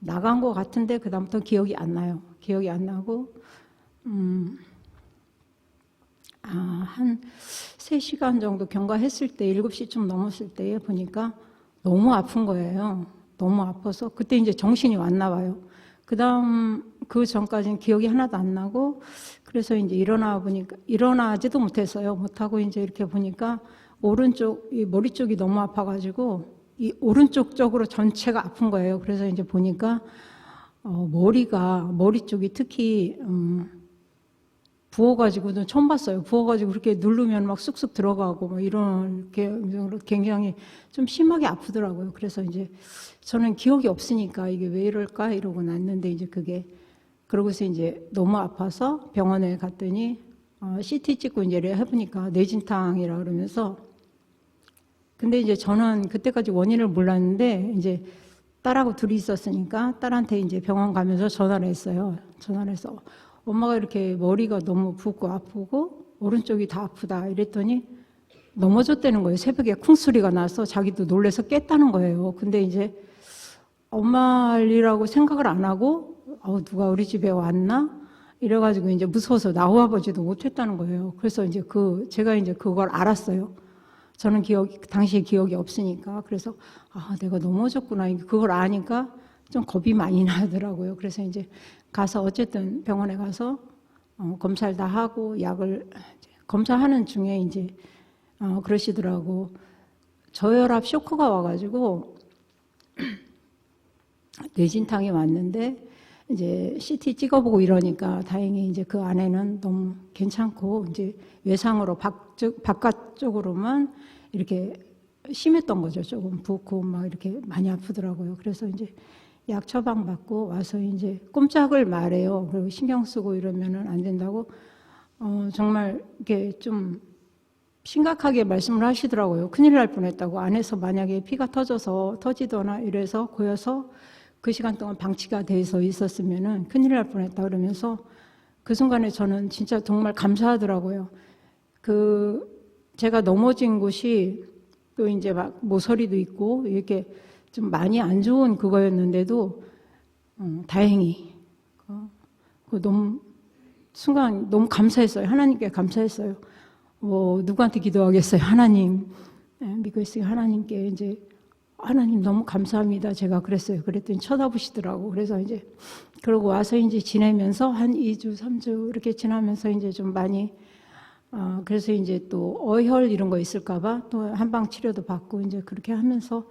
Speaker 5: 나간 것 같은데 그다음부터 기억이 안 나요. 기억이 안 나고 한 3시간 정도 경과했을 때 7시쯤 넘었을 때에 보니까 너무 아픈 거예요. 너무 아파서 그때 이제 정신이 왔나 봐요. 그다음 그 전까지는 기억이 하나도 안 나고 그래서 이제 일어나지도 못했어요. 못하고 이제 이렇게 보니까 오른쪽 이 머리 쪽이 너무 아파가지고 이 오른쪽 쪽으로 전체가 아픈 거예요. 그래서 이제 보니까 머리 쪽이 특히 부어가지고는 처음 봤어요. 부어가지고 그렇게 누르면 막 쑥쑥 들어가고 뭐 이렇게 굉장히 좀 심하게 아프더라고요. 그래서 이제 저는 기억이 없으니까 이게 왜 이럴까 이러고 났는데 이제 그러고서 이제 너무 아파서 병원에 갔더니 CT 찍고 이제 해보니까 뇌진탕이라 그러면서 근데 이제 저는 그때까지 원인을 몰랐는데 이제 딸하고 둘이 있었으니까 딸한테 이제 병원 가면서 전화를 했어요. 전화를 해서 엄마가 이렇게 머리가 너무 붓고 아프고 오른쪽이 다 아프다 이랬더니 넘어졌다는 거예요. 새벽에 쿵 소리가 나서 자기도 놀래서 깼다는 거예요. 근데 이제 엄마 일이라고 생각을 안 하고 누가 우리 집에 왔나? 이래가지고 이제 무서워서 나와보지도 못했다는 거예요. 그래서 이제 제가 이제 그걸 알았어요. 저는 당시에 기억이 없으니까. 그래서 내가 넘어졌구나. 그걸 아니까 좀 겁이 많이 나더라고요. 그래서 이제 가서 어쨌든 병원에 가서 검사를 다 하고 약을 검사하는 중에 이제 그러시더라고. 저혈압 쇼크가 와가지고 뇌진탕이 왔는데 이제 CT 찍어보고 이러니까 다행히 이제 그 안에는 너무 괜찮고 이제 외상으로 바깥쪽으로만 이렇게 심했던 거죠. 조금 붓고 막 이렇게 많이 아프더라고요. 그래서 이제 약 처방 받고 와서 이제 꼼짝을 말해요. 그리고 신경 쓰고 이러면은 안 된다고 정말 이렇게 좀 심각하게 말씀을 하시더라고요. 큰일 날 뻔했다고. 안에서 만약에 피가 터지거나 이래서 고여서 그 시간 동안 방치가 돼서 있었으면은 큰일 날 뻔했다 그러면서 그 순간에 저는 진짜 정말 감사하더라고요. 제가 넘어진 곳이 또 이제 막 모서리도 있고 이렇게 좀 많이 안 좋은 그거였는데도 다행히 순간 너무 감사했어요. 하나님께 감사했어요. 누구한테 기도하겠어요? 하나님 믿고 있으니까 하나님께 이제 하나님 너무 감사합니다. 제가 그랬어요. 그랬더니 쳐다보시더라고. 그래서 이제 그러고 와서 이제 지내면서 한 2주, 3주 이렇게 지나면서 이제 좀 많이 그래서 이제 또 어혈 이런 거 있을까봐 또 한방 치료도 받고 이제 그렇게 하면서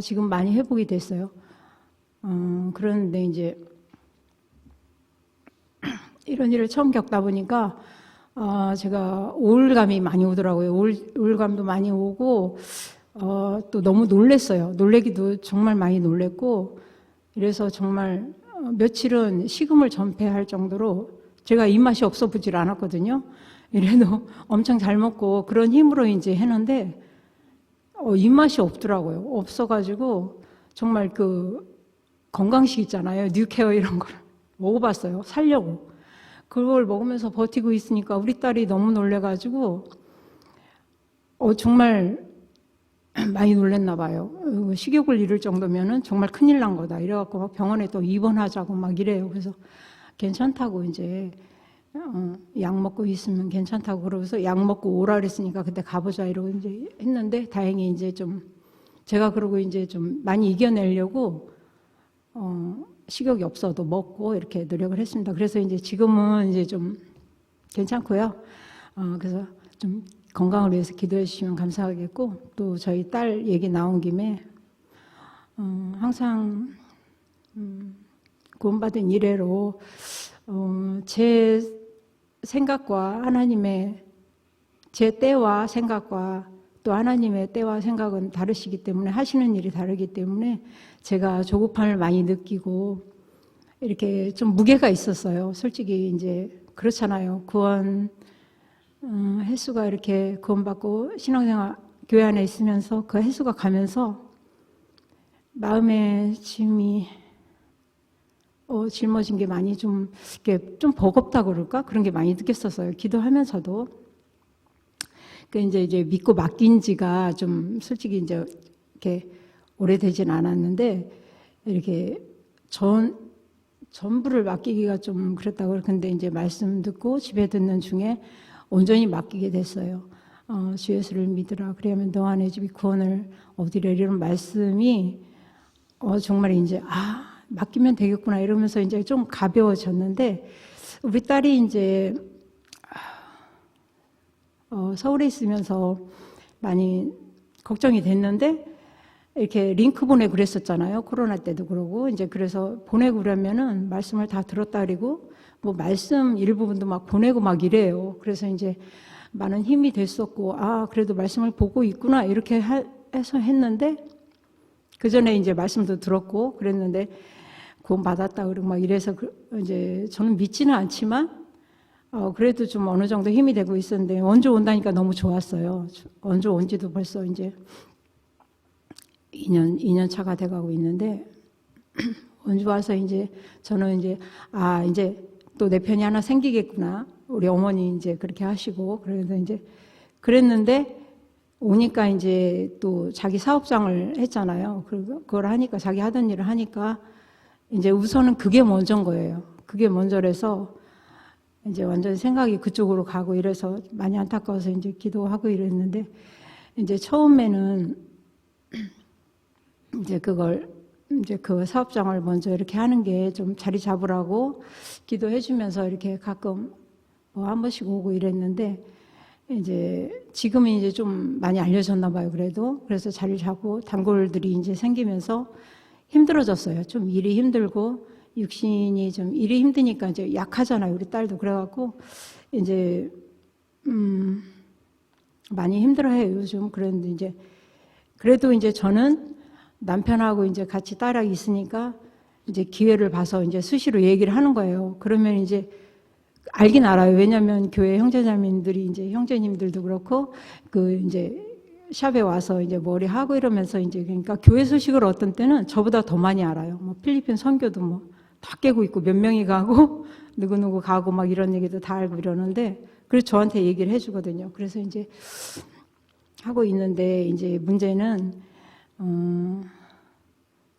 Speaker 5: 지금 많이 회복이 됐어요. 그런데 이제 이런 일을 처음 겪다 보니까 제가 우울감이 많이 오더라고요. 우울감도 많이 오고 또 너무 놀랬어요. 놀래기도 정말 많이 놀랬고 이래서 정말 며칠은 식음을 전폐할 정도로 제가 입맛이 없어 보질 않았거든요. 이래도 엄청 잘 먹고 그런 힘으로 이제 했는데 입맛이 없더라고요. 없어가지고 정말 건강식 있잖아요. 뉴케어 이런 걸 먹어봤어요. 살려고. 그걸 먹으면서 버티고 있으니까 우리 딸이 너무 놀래가지고 정말 많이 놀랬나 봐요. 식욕을 잃을 정도면은 정말 큰일 난 거다. 이래갖고 막 병원에 또 입원하자고 막 이래요. 그래서 괜찮다고 이제 약 먹고 있으면 괜찮다고 그러면서 약 먹고 오라 그랬으니까 그때 가보자 이러고 이제 했는데 다행히 이제 좀 제가 그러고 이제 좀 많이 이겨내려고 식욕이 없어도 먹고 이렇게 노력을 했습니다. 그래서 이제 지금은 이제 좀 괜찮고요. 그래서 좀 건강을 위해서 기도해 주시면 감사하겠고 또 저희 딸 얘기 나온 김에 항상 구원받은 이래로 제 생각과 하나님의 제 때와 생각과 또 하나님의 때와 생각은 다르시기 때문에 하시는 일이 다르기 때문에 제가 조급함을 많이 느끼고 이렇게 좀 무게가 있었어요. 솔직히 이제 그렇잖아요. 구원 횟수가 이렇게 구원받고 신앙생활 교회 안에 있으면서 그 횟수가 가면서 마음의 짐이 짊어진 게 많이 좀 이렇게 좀 버겁다고 그럴까? 그런 게 많이 느꼈었어요. 기도하면서도. 그 이제 믿고 맡긴 지가 좀 솔직히 이제 이렇게 오래되진 않았는데 이렇게 전부를 맡기기가 좀 그랬다고. 근데 이제 말씀 듣고 집에 듣는 중에 온전히 맡기게 됐어요. 주 예수를 믿으라. 그러면 너 안에 집이 구원을 얻으려. 이런 말씀이 정말 이제 맡기면 되겠구나 이러면서 이제 좀 가벼워졌는데, 우리 딸이 이제 서울에 있으면서 많이 걱정이 됐는데 이렇게 링크 보내고 그랬었잖아요. 코로나 때도 그러고. 이제 그래서 보내고 그러면은 말씀을 다 들었다 그리고 뭐 말씀 일부분도 막 보내고 막 이래요. 그래서 이제 많은 힘이 됐었고, 그래도 말씀을 보고 있구나 이렇게 해서 했는데, 그 전에 이제 말씀도 들었고 그랬는데 구원 받았다 그러고 막 이래서 이제 저는 믿지는 않지만 그래도 좀 어느 정도 힘이 되고 있었는데, 원주 온다니까 너무 좋았어요. 원주 온 지도 벌써 이제 2년 차가 돼가고 있는데, 원주 와서 이제 저는 이제 이제 또 내 편이 하나 생기겠구나. 우리 어머니 이제 그렇게 하시고, 그래서 이제 그랬는데 오니까 이제 또 자기 사업장을 했잖아요. 그걸 하니까, 자기 하던 일을 하니까 이제 우선은 그게 먼저인 거예요. 그게 먼저라서 이제 완전히 생각이 그쪽으로 가고 이래서 많이 안타까워서 이제 기도하고 이랬는데, 이제 처음에는 이제 그 사업장을 먼저 이렇게 하는 게 좀 자리 잡으라고 기도해 주면서 이렇게 가끔 한 번씩 오고 이랬는데, 이제 지금은 이제 좀 많이 알려졌나 봐요. 그래서 자리 잡고 단골들이 이제 생기면서 힘들어졌어요. 좀 일이 힘들고 육신이 좀 일이 힘드니까 이제 약하잖아요. 우리 딸도. 그래갖고 이제 많이 힘들어해요, 요즘. 그런데 이제 그래도 이제 저는 남편하고 이제 같이 딸하고 있으니까 이제 기회를 봐서 이제 수시로 얘기를 하는 거예요. 그러면 이제 알긴 알아요. 왜냐하면 교회 형제자매님들이 이제 형제님들도 그렇고 이제 샵에 와서 이제 머리 하고 이러면서 이제, 그러니까 교회 소식을 어떤 때는 저보다 더 많이 알아요. 뭐 필리핀 선교도 뭐 다 깨고 있고 몇 명이 가고 누구누구 가고 막 이런 얘기도 다 알고 이러는데, 그래서 저한테 얘기를 해주거든요. 그래서 이제 하고 있는데, 이제 문제는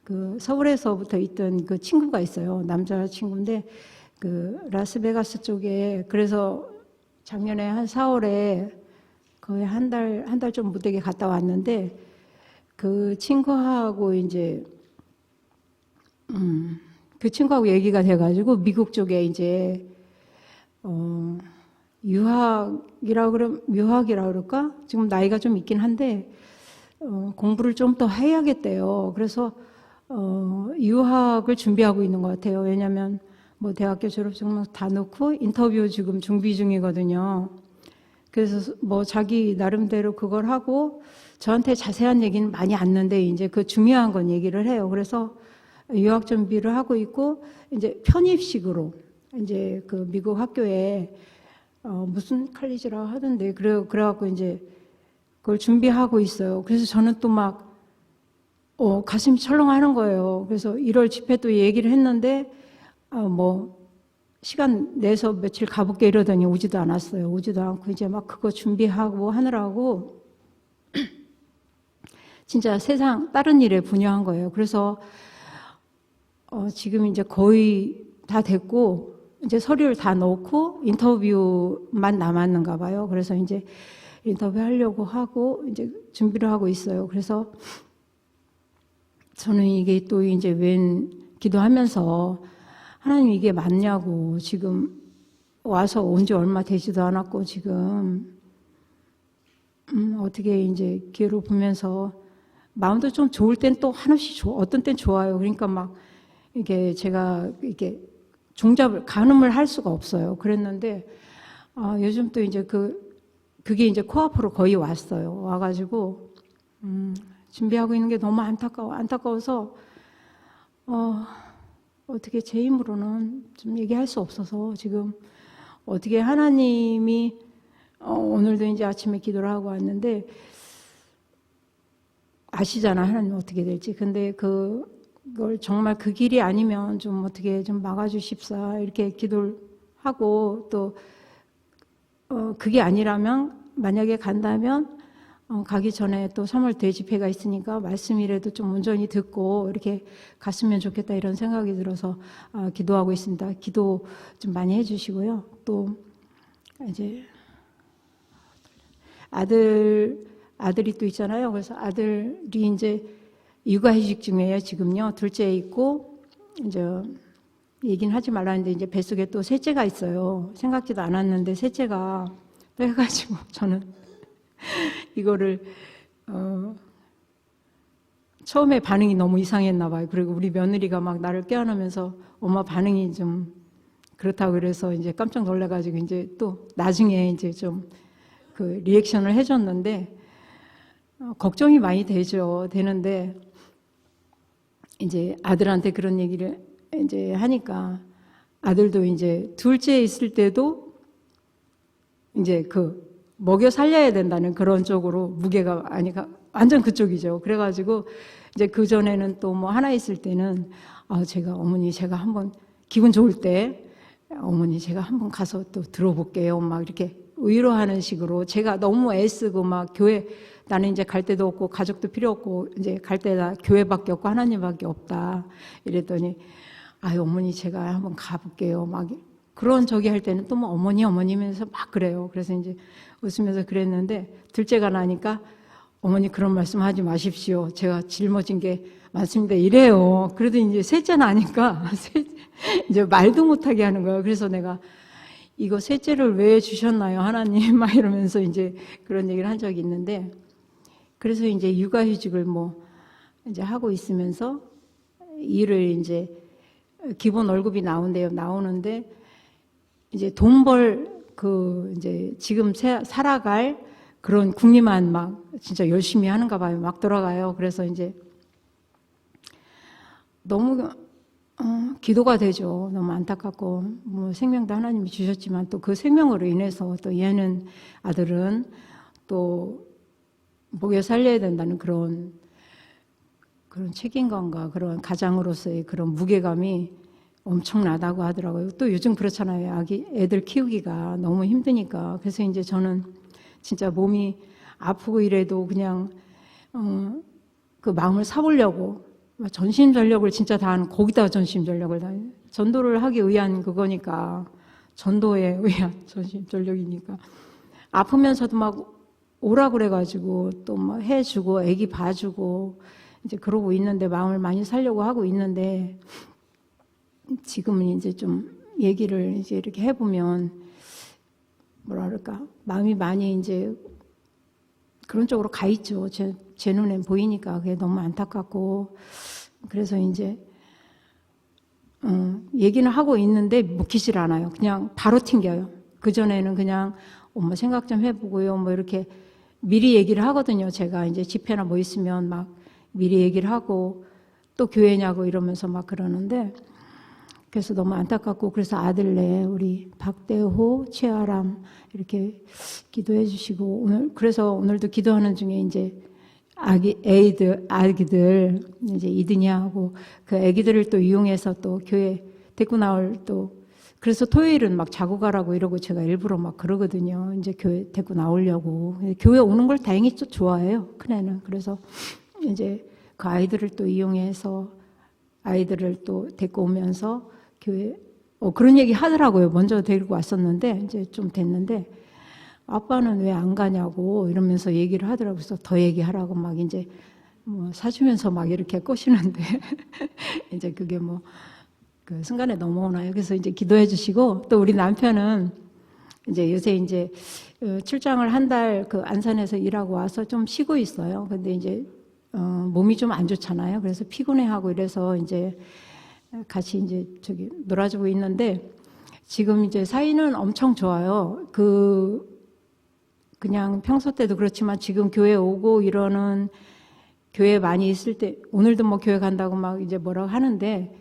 Speaker 5: 그 서울에서부터 있던 그 친구가 있어요. 남자 친구인데 그 라스베가스 쪽에, 그래서 작년에 한 4월에 거의 한 달 좀 못되게 갔다 왔는데, 그 친구하고 이제 그 친구하고 얘기가 돼가지고 미국 쪽에 이제 유학이라 그럴까? 지금 나이가 좀 있긴 한데 공부를 좀 더 해야겠대요. 그래서 유학을 준비하고 있는 것 같아요. 왜냐하면 뭐 대학교 졸업증 다 넣고 인터뷰 지금 준비 중이거든요. 그래서 뭐 자기 나름대로 그걸 하고, 저한테 자세한 얘기는 많이 안 하는데 이제 그 중요한 건 얘기를 해요. 그래서 유학 준비를 하고 있고, 이제 편입식으로 이제 그 미국 학교에 무슨 칼리지라 하던데, 그래갖고 이제 그걸 준비하고 있어요. 그래서 저는 또 막 가슴이 철렁하는 거예요. 그래서 1월 집회 또 얘기를 했는데 뭐 시간 내서 며칠 가볼게 이러더니 오지도 않았어요. 오지도 않고 이제 막 그거 준비하고 하느라고 진짜 세상 다른 일에 분야한 거예요. 그래서 지금 이제 거의 다 됐고 이제 서류를 다 넣고 인터뷰만 남았는가 봐요. 그래서 이제 인터뷰 하려고 하고 이제 준비를 하고 있어요. 그래서 저는 이게 또 이제 기도하면서 하나님 이게 맞냐고, 지금 와서 온 지 얼마 되지도 않았고 지금 어떻게 이제 기회를 보면서 마음도 좀 좋을 땐 또 한없이 어떤 땐 좋아요. 그러니까 막 이게 제가 이렇게 가늠을 할 수가 없어요. 그랬는데 요즘 또 이제 그게 이제 코앞으로 거의 왔어요. 와가지고 준비하고 있는 게 너무 안타까워서 어떻게 제 힘으로는 좀 얘기할 수 없어서 지금 어떻게 하나님이 오늘도 이제 아침에 기도를 하고 왔는데 아시잖아 하나님 어떻게 될지. 근데 그걸 정말 그 길이 아니면 좀 어떻게 좀 막아주십사 이렇게 기도를 하고 또 그게 아니라면 만약에 간다면 가기 전에 또 3월 대집회가 있으니까 말씀이라도 좀 온전히 듣고 이렇게 갔으면 좋겠다 이런 생각이 들어서 기도하고 있습니다. 기도 좀 많이 해주시고요. 또 이제 아들이 또 있잖아요. 그래서 아들이 이제 육아휴직 중이에요. 지금요. 둘째 있고 이제 얘기는 하지 말라는데 이제 뱃속에 또 셋째가 있어요. 생각지도 않았는데 셋째가 또 해가지고 저는 이거를 처음에 반응이 너무 이상했나 봐요. 그리고 우리 며느리가 막 나를 껴안으면서 엄마 반응이 좀 그렇다고 그래서 이제 깜짝 놀라가지고 이제 또 나중에 이제 좀 그 리액션을 해줬는데 걱정이 많이 되는데 이제 아들한테 그런 얘기를 이제 하니까 아들도 이제 둘째 있을 때도 이제 먹여 살려야 된다는 그런 쪽으로 무게가 아니가 완전 그쪽이죠. 그래가지고 이제 그 전에는 또 뭐 하나 있을 때는 어머니 제가 한번 기분 좋을 때 어머니 제가 한번 가서 또 들어볼게요. 막 이렇게 위로하는 식으로 제가 너무 애쓰고 막 교회 나는 이제 갈 데도 없고 가족도 필요 없고 이제 갈 데다 교회밖에 없고 하나님밖에 없다 이랬더니 어머니 제가 한번 가볼게요. 막 그런 저기 할 때는 또 뭐 어머니면서 막 그래요. 그래서 이제 웃으면서 그랬는데 둘째가 나니까 어머니 그런 말씀 하지 마십시오. 제가 짊어진 게 많습니다. 이래요. 그래도 이제 셋째 나니까 이제 말도 못하게 하는 거예요. 그래서 내가 이거 셋째를 왜 주셨나요, 하나님? 막 이러면서 이제 그런 얘기를 한 적이 있는데 그래서 이제 육아휴직을 뭐 이제 하고 있으면서 일을 이제 기본 월급이 나오는데 이제 돈 이제 지금 살아갈 그런 궁리만 막 진짜 열심히 하는가 봐요. 막 돌아가요. 그래서 이제 너무 기도가 되죠. 너무 안타깝고 뭐 생명도 하나님이 주셨지만 또 그 생명으로 인해서 또 아들은 또 먹여 살려야 된다는 그런 책임감과 그런 가장으로서의 그런 무게감이 엄청나다고 하더라고요. 또 요즘 그렇잖아요. 애들 키우기가 너무 힘드니까. 그래서 이제 저는 진짜 몸이 아프고 이래도 그냥 그 마음을 사보려고 전심전력을 진짜 다하는 거기다가 전심전력을 다해요. 전도를 하기 위한 그거니까 전도에 의한 전심전력이니까 아프면서도 막 오라 그래가지고 또 막 해주고 애기 봐주고 이제 그러고 있는데 마음을 많이 살려고 하고 있는데 지금은 이제 좀 얘기를 이제 이렇게 해보면 뭐라 그럴까 마음이 많이 이제 그런 쪽으로 가 있죠. 제 눈엔 보이니까 그게 너무 안타깝고 그래서 이제 얘기는 하고 있는데 묵히질 않아요. 그냥 바로 튕겨요. 그전에는 그냥 엄마 생각 좀 해보고요. 뭐 이렇게 미리 얘기를 하거든요. 제가 이제 집회나 뭐 있으면 막 미리 얘기를 하고 또 교회냐고 이러면서 막 그러는데 그래서 너무 안타깝고 그래서 아들네 우리 박대호, 최아람 이렇게 기도해 주시고 그래서 오늘도 기도하는 중에 이제 아기들 이제 이드냐하고 그 아기들을 또 이용해서 또 교회 데리고 나올 또 그래서 토요일은 막 자고 가라고 이러고 제가 일부러 막 그러거든요. 이제 교회 데리고 나오려고 교회 오는 걸 다행히 또 좋아해요. 큰애는 그래서 이제 그 아이들을 또 이용해서 아이들을 또 데리고 오면서 교회 그런 얘기 하더라고요. 먼저 데리고 왔었는데 이제 좀 됐는데 아빠는 왜 안 가냐고 이러면서 얘기를 하더라고요. 그래서 더 얘기하라고 막 이제 뭐 사주면서 막 이렇게 꼬시는데 이제 그게 뭐 그 순간에 넘어오나요? 그래서 이제 기도해 주시고 또 우리 남편은 이제 요새 이제 출장을 한 달 그 안산에서 일하고 와서 좀 쉬고 있어요. 근데 이제 몸이 좀 안 좋잖아요. 그래서 피곤해하고 이래서 이제 같이 이제 놀아주고 있는데 지금 이제 사이는 엄청 좋아요. 그냥 평소 때도 그렇지만 지금 교회 오고 이러는 교회 많이 있을 때 오늘도 뭐 교회 간다고 막 이제 뭐라 하는데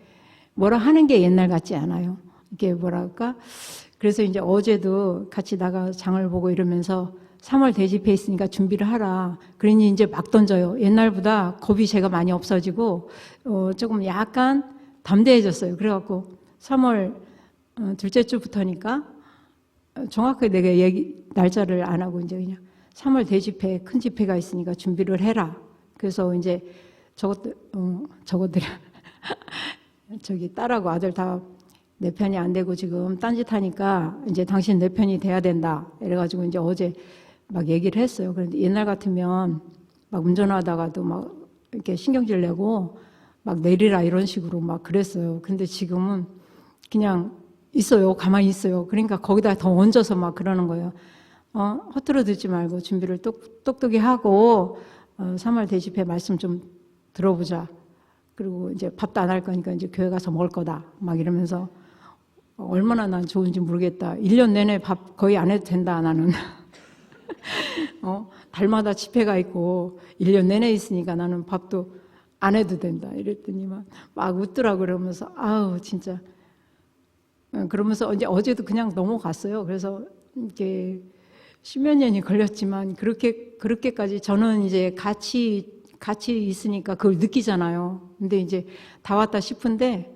Speaker 5: 뭐라 하는 게 옛날 같지 않아요. 이게 뭐랄까 그래서 이제 어제도 같이 나가 장을 보고 이러면서 3월 대집회 있으니까 준비를 하라. 그러니 이제 막 던져요. 옛날보다 겁이 제가 많이 없어지고 조금 약간 담대해졌어요. 그래갖고 3월 둘째 주부터니까 정확하게 내가 날짜를 안 하고 이제 그냥 3월 대집회 큰 집회가 있으니까 준비를 해라. 그래서 이제 저것들 저기 딸하고 아들 다 내 편이 안 되고 지금 딴짓하니까 이제 당신 내 편이 돼야 된다. 이래가지고 이제 어제 막 얘기를 했어요. 그런데 옛날 같으면 막 운전하다가도 막 이렇게 신경질 내고 막 내리라 이런 식으로 막 그랬어요. 근데 지금은 그냥 있어요. 가만히 있어요. 그러니까 거기다 더 얹어서 막 그러는 거예요. 허투루 듣지 말고 준비를 똑똑히 하고 3월 대집회 말씀 좀 들어보자. 그리고 이제 밥도 안 할 거니까 이제 교회 가서 먹을 거다. 막 이러면서 얼마나 난 좋은지 모르겠다. 1년 내내 밥 거의 안 해도 된다, 나는. 달마다 집회가 있고 1년 내내 있으니까 나는 밥도 안 해도 된다. 이랬더니만 막 웃더라고 그러면서 아우 진짜. 그러면서 이제 어제도 그냥 넘어갔어요. 그래서 이제 10몇 년이 걸렸지만 그렇게까지 저는 이제 같이 있으니까 그걸 느끼잖아요. 근데 이제 다 왔다 싶은데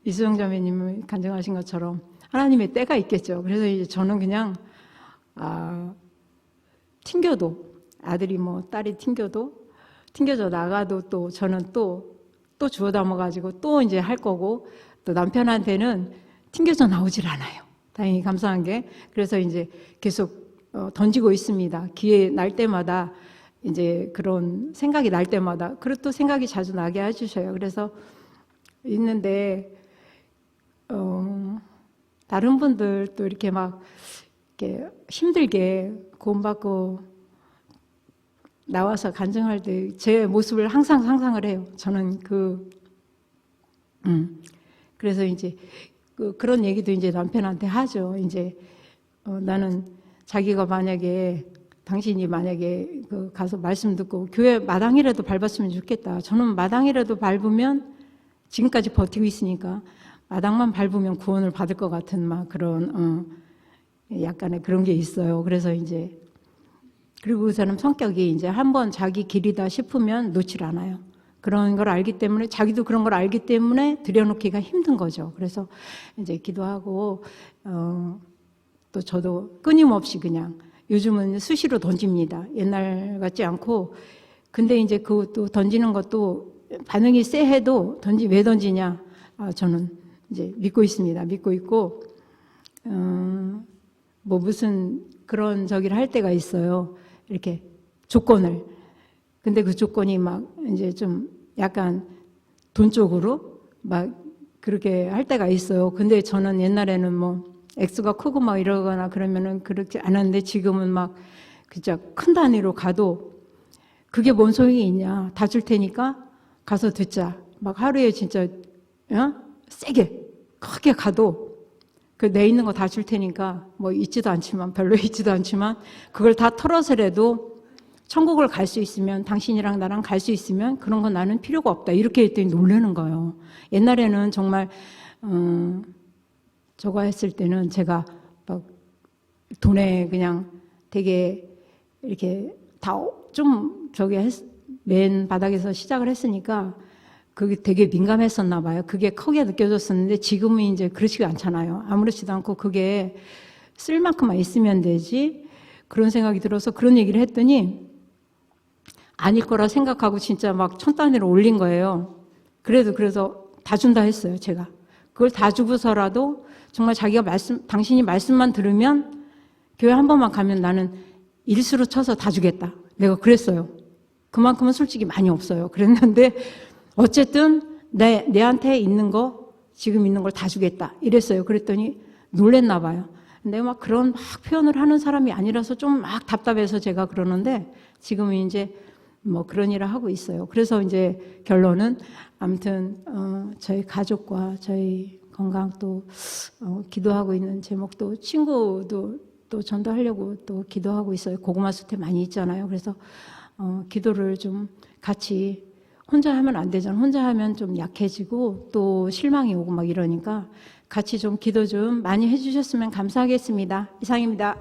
Speaker 5: 이수정 자매님이 간증하신 것처럼 하나님의 때가 있겠죠. 그래서 이제 저는 그냥 튕겨도 아들이 뭐 딸이 튕겨져 나가도 또 저는 또 주워 담아가지고 또 이제 할 거고 또 남편한테는 튕겨져 나오질 않아요. 다행히 감사한 게. 그래서 이제 계속 던지고 있습니다. 기회 날 때마다 이제 그런 생각이 날 때마다 그리고 또 생각이 자주 나게 해주셔요. 그래서 있는데 다른 분들 또 이렇게 막 이렇게 힘들게 구원받고 나와서 간증할 때 제 모습을 항상 상상을 해요. 저는 그래서 이제 그런 얘기도 이제 남편한테 하죠. 이제 나는 자기가 당신이 만약에 가서 말씀 듣고 교회 마당이라도 밟았으면 좋겠다. 저는 마당이라도 밟으면 지금까지 버티고 있으니까 마당만 밟으면 구원을 받을 것 같은 막 그런 약간의 그런 게 있어요. 그래서 이제 그리고 그 사람 성격이 이제 한번 자기 길이다 싶으면 놓질 않아요. 그런 걸 알기 때문에 자기도 그런 걸 알기 때문에 들여놓기가 힘든 거죠. 그래서 이제 기도하고 또 저도 끊임없이 그냥 요즘은 수시로 던집니다. 옛날 같지 않고 근데 이제 그것도 던지는 것도 반응이 세 해도 왜 던지냐? 저는 이제 믿고 있습니다. 믿고 있고 뭐 무슨 그런 저기를 할 때가 있어요. 이렇게 조건을. 근데 그 조건이 막 이제 좀 약간 돈 쪽으로 막 그렇게 할 때가 있어요. 근데 저는 옛날에는 뭐 액수가 크고 막 이러거나 그러면은 그렇지 않았는데 지금은 막 진짜 큰 단위로 가도 그게 뭔 소용이 있냐. 다 줄 테니까 가서 듣자. 막 하루에 진짜 세게 크게 가도 내 있는 거 다 줄 테니까 뭐 있지도 않지만 별로 있지도 않지만 그걸 다 털어서라도 천국을 갈 수 있으면 당신이랑 나랑 갈 수 있으면 그런 건 나는 필요가 없다. 이렇게 했더니 놀라는 거예요. 옛날에는 정말 저거 했을 때는 제가 막 돈에 그냥 되게 이렇게 다 좀 맨 바닥에서 시작을 했으니까 그게 되게 민감했었나 봐요. 그게 크게 느껴졌었는데 지금은 이제 그렇지가 않잖아요. 아무렇지도 않고 그게 쓸 만큼만 있으면 되지 그런 생각이 들어서 그런 얘기를 했더니 아닐 거라 생각하고 진짜 막 천 단위로 올린 거예요. 그래서 다 준다 했어요. 제가 그걸 다 주고서라도 정말 자기가 당신이 말씀만 들으면 교회 한 번만 가면 나는 일수로 쳐서 다 주겠다. 내가 그랬어요. 그만큼은 솔직히 많이 없어요. 그랬는데 어쨌든 내한테 있는 거 지금 있는 걸 다 주겠다 이랬어요. 그랬더니 놀랬나 봐요. 내가 막 그런 막 표현을 하는 사람이 아니라서 좀 막 답답해서 제가 그러는데 지금은 이제 뭐 그런 일을 하고 있어요. 그래서 이제 결론은 아무튼 저희 가족과 저희 건강 또 기도하고 있는 제목도 친구도 또 전도하려고 또 기도하고 있어요. 고구마 숲에 많이 있잖아요. 그래서 기도를 좀 같이 혼자 하면 안 되잖아. 혼자 하면 좀 약해지고 또 실망이 오고 막 이러니까 같이 좀 기도 좀 많이 해주셨으면 감사하겠습니다. 이상입니다.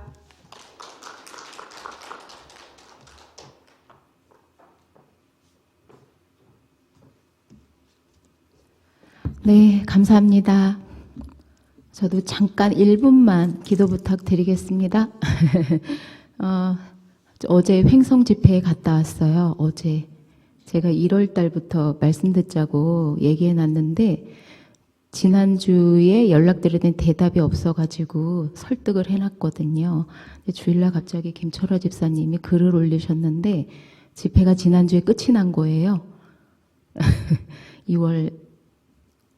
Speaker 1: 네, 감사합니다. 저도 잠깐 1분만 기도 부탁드리겠습니다. 어제 횡성 집회에 갔다 왔어요. 어제 제가 1월 달부터 말씀 듣자고 얘기해 놨는데 지난주에 연락드렸더니 대답이 없어가지고 설득을 해놨거든요. 근데 주일날 갑자기 김철화 집사님이 글을 올리셨는데 집회가 지난주에 끝이 난 거예요. 2월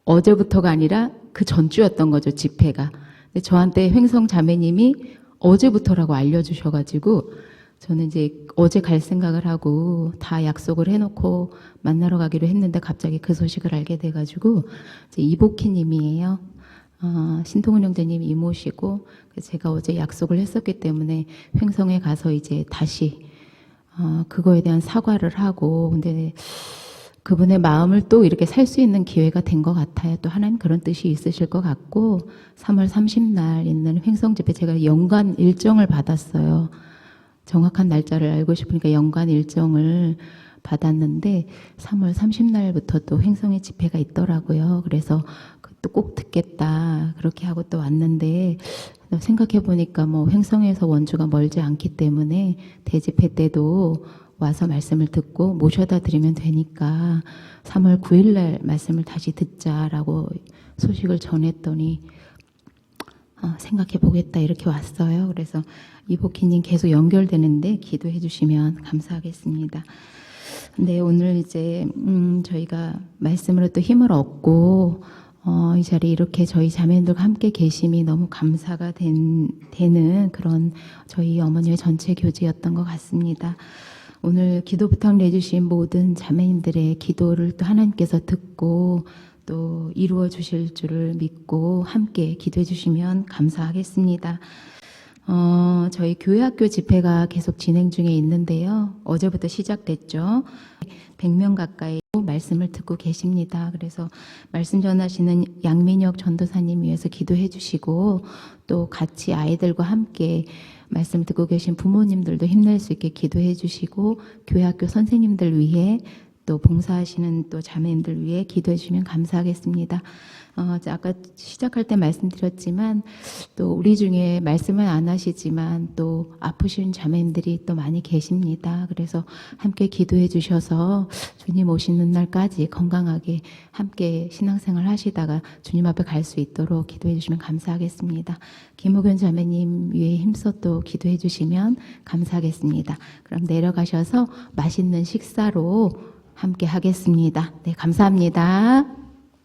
Speaker 1: 어제부터가 아니라 그 전주였던 거죠, 집회가. 근데 저한테 횡성 자매님이 어제부터라고 알려주셔가지고 저는 이제 어제 갈 생각을 하고 다 약속을 해놓고 만나러 가기로 했는데 갑자기 그 소식을 알게 돼가지고 이제 이복희 님이에요. 신동훈 형제님 이모시고 제가 어제 약속을 했었기 때문에 횡성에 가서 이제 다시 그거에 대한 사과를 하고 근데 그분의 마음을 또 이렇게 살 수 있는 기회가 된 것 같아요. 또 하나님 그런 뜻이 있으실 것 같고 3월 30날 있는 횡성 집회 제가 연간 일정을 받았어요. 정확한 날짜를 알고 싶으니까 연간 일정을 받았는데 3월 30날부터 또 횡성의 집회가 있더라고요. 그래서 또 꼭 듣겠다 그렇게 하고 또 왔는데 생각해 보니까 뭐 횡성에서 원주가 멀지 않기 때문에 대집회 때도 와서 말씀을 듣고 모셔다 드리면 되니까 3월 9일날 말씀을 다시 듣자라고 소식을 전했더니 생각해 보겠다 이렇게 왔어요. 그래서 이복희님 계속 연결되는데 기도해 주시면 감사하겠습니다. 네, 오늘 이제 저희가 말씀으로 또 힘을 얻고 이 자리에 이렇게 저희 자매들과 함께 계심이 너무 감사가 되는 그런 저희 어머니의 전체 교제였던 것 같습니다. 오늘 기도 부탁 내주신 모든 자매님들의 기도를 또 하나님께서 듣고 또 이루어 주실 줄을 믿고 함께 기도해 주시면 감사하겠습니다. 저희 교회학교 집회가 계속 진행 중에 있는데요. 어제부터 시작됐죠. 100명 가까이 말씀을 듣고 계십니다. 그래서 말씀 전하시는 양민혁 전도사님 위해서 기도해 주시고 또 같이 아이들과 함께 말씀 듣고 계신 부모님들도 힘낼 수 있게 기도해 주시고 교회학교 선생님들 위해 또 봉사하시는 또 자매님들 위해 기도해 주시면 감사하겠습니다. 아까 시작할 때 말씀드렸지만 또 우리 중에 말씀은 안 하시지만 또 아프신 자매님들이 또 많이 계십니다. 그래서 함께 기도해 주셔서 주님 오시는 날까지 건강하게 함께 신앙생활 하시다가 주님 앞에 갈 수 있도록 기도해 주시면 감사하겠습니다. 김호견 자매님 위에 힘써 또 기도해 주시면 감사하겠습니다. 그럼 내려가셔서 맛있는 식사로 함께 하겠습니다. 네, 감사합니다.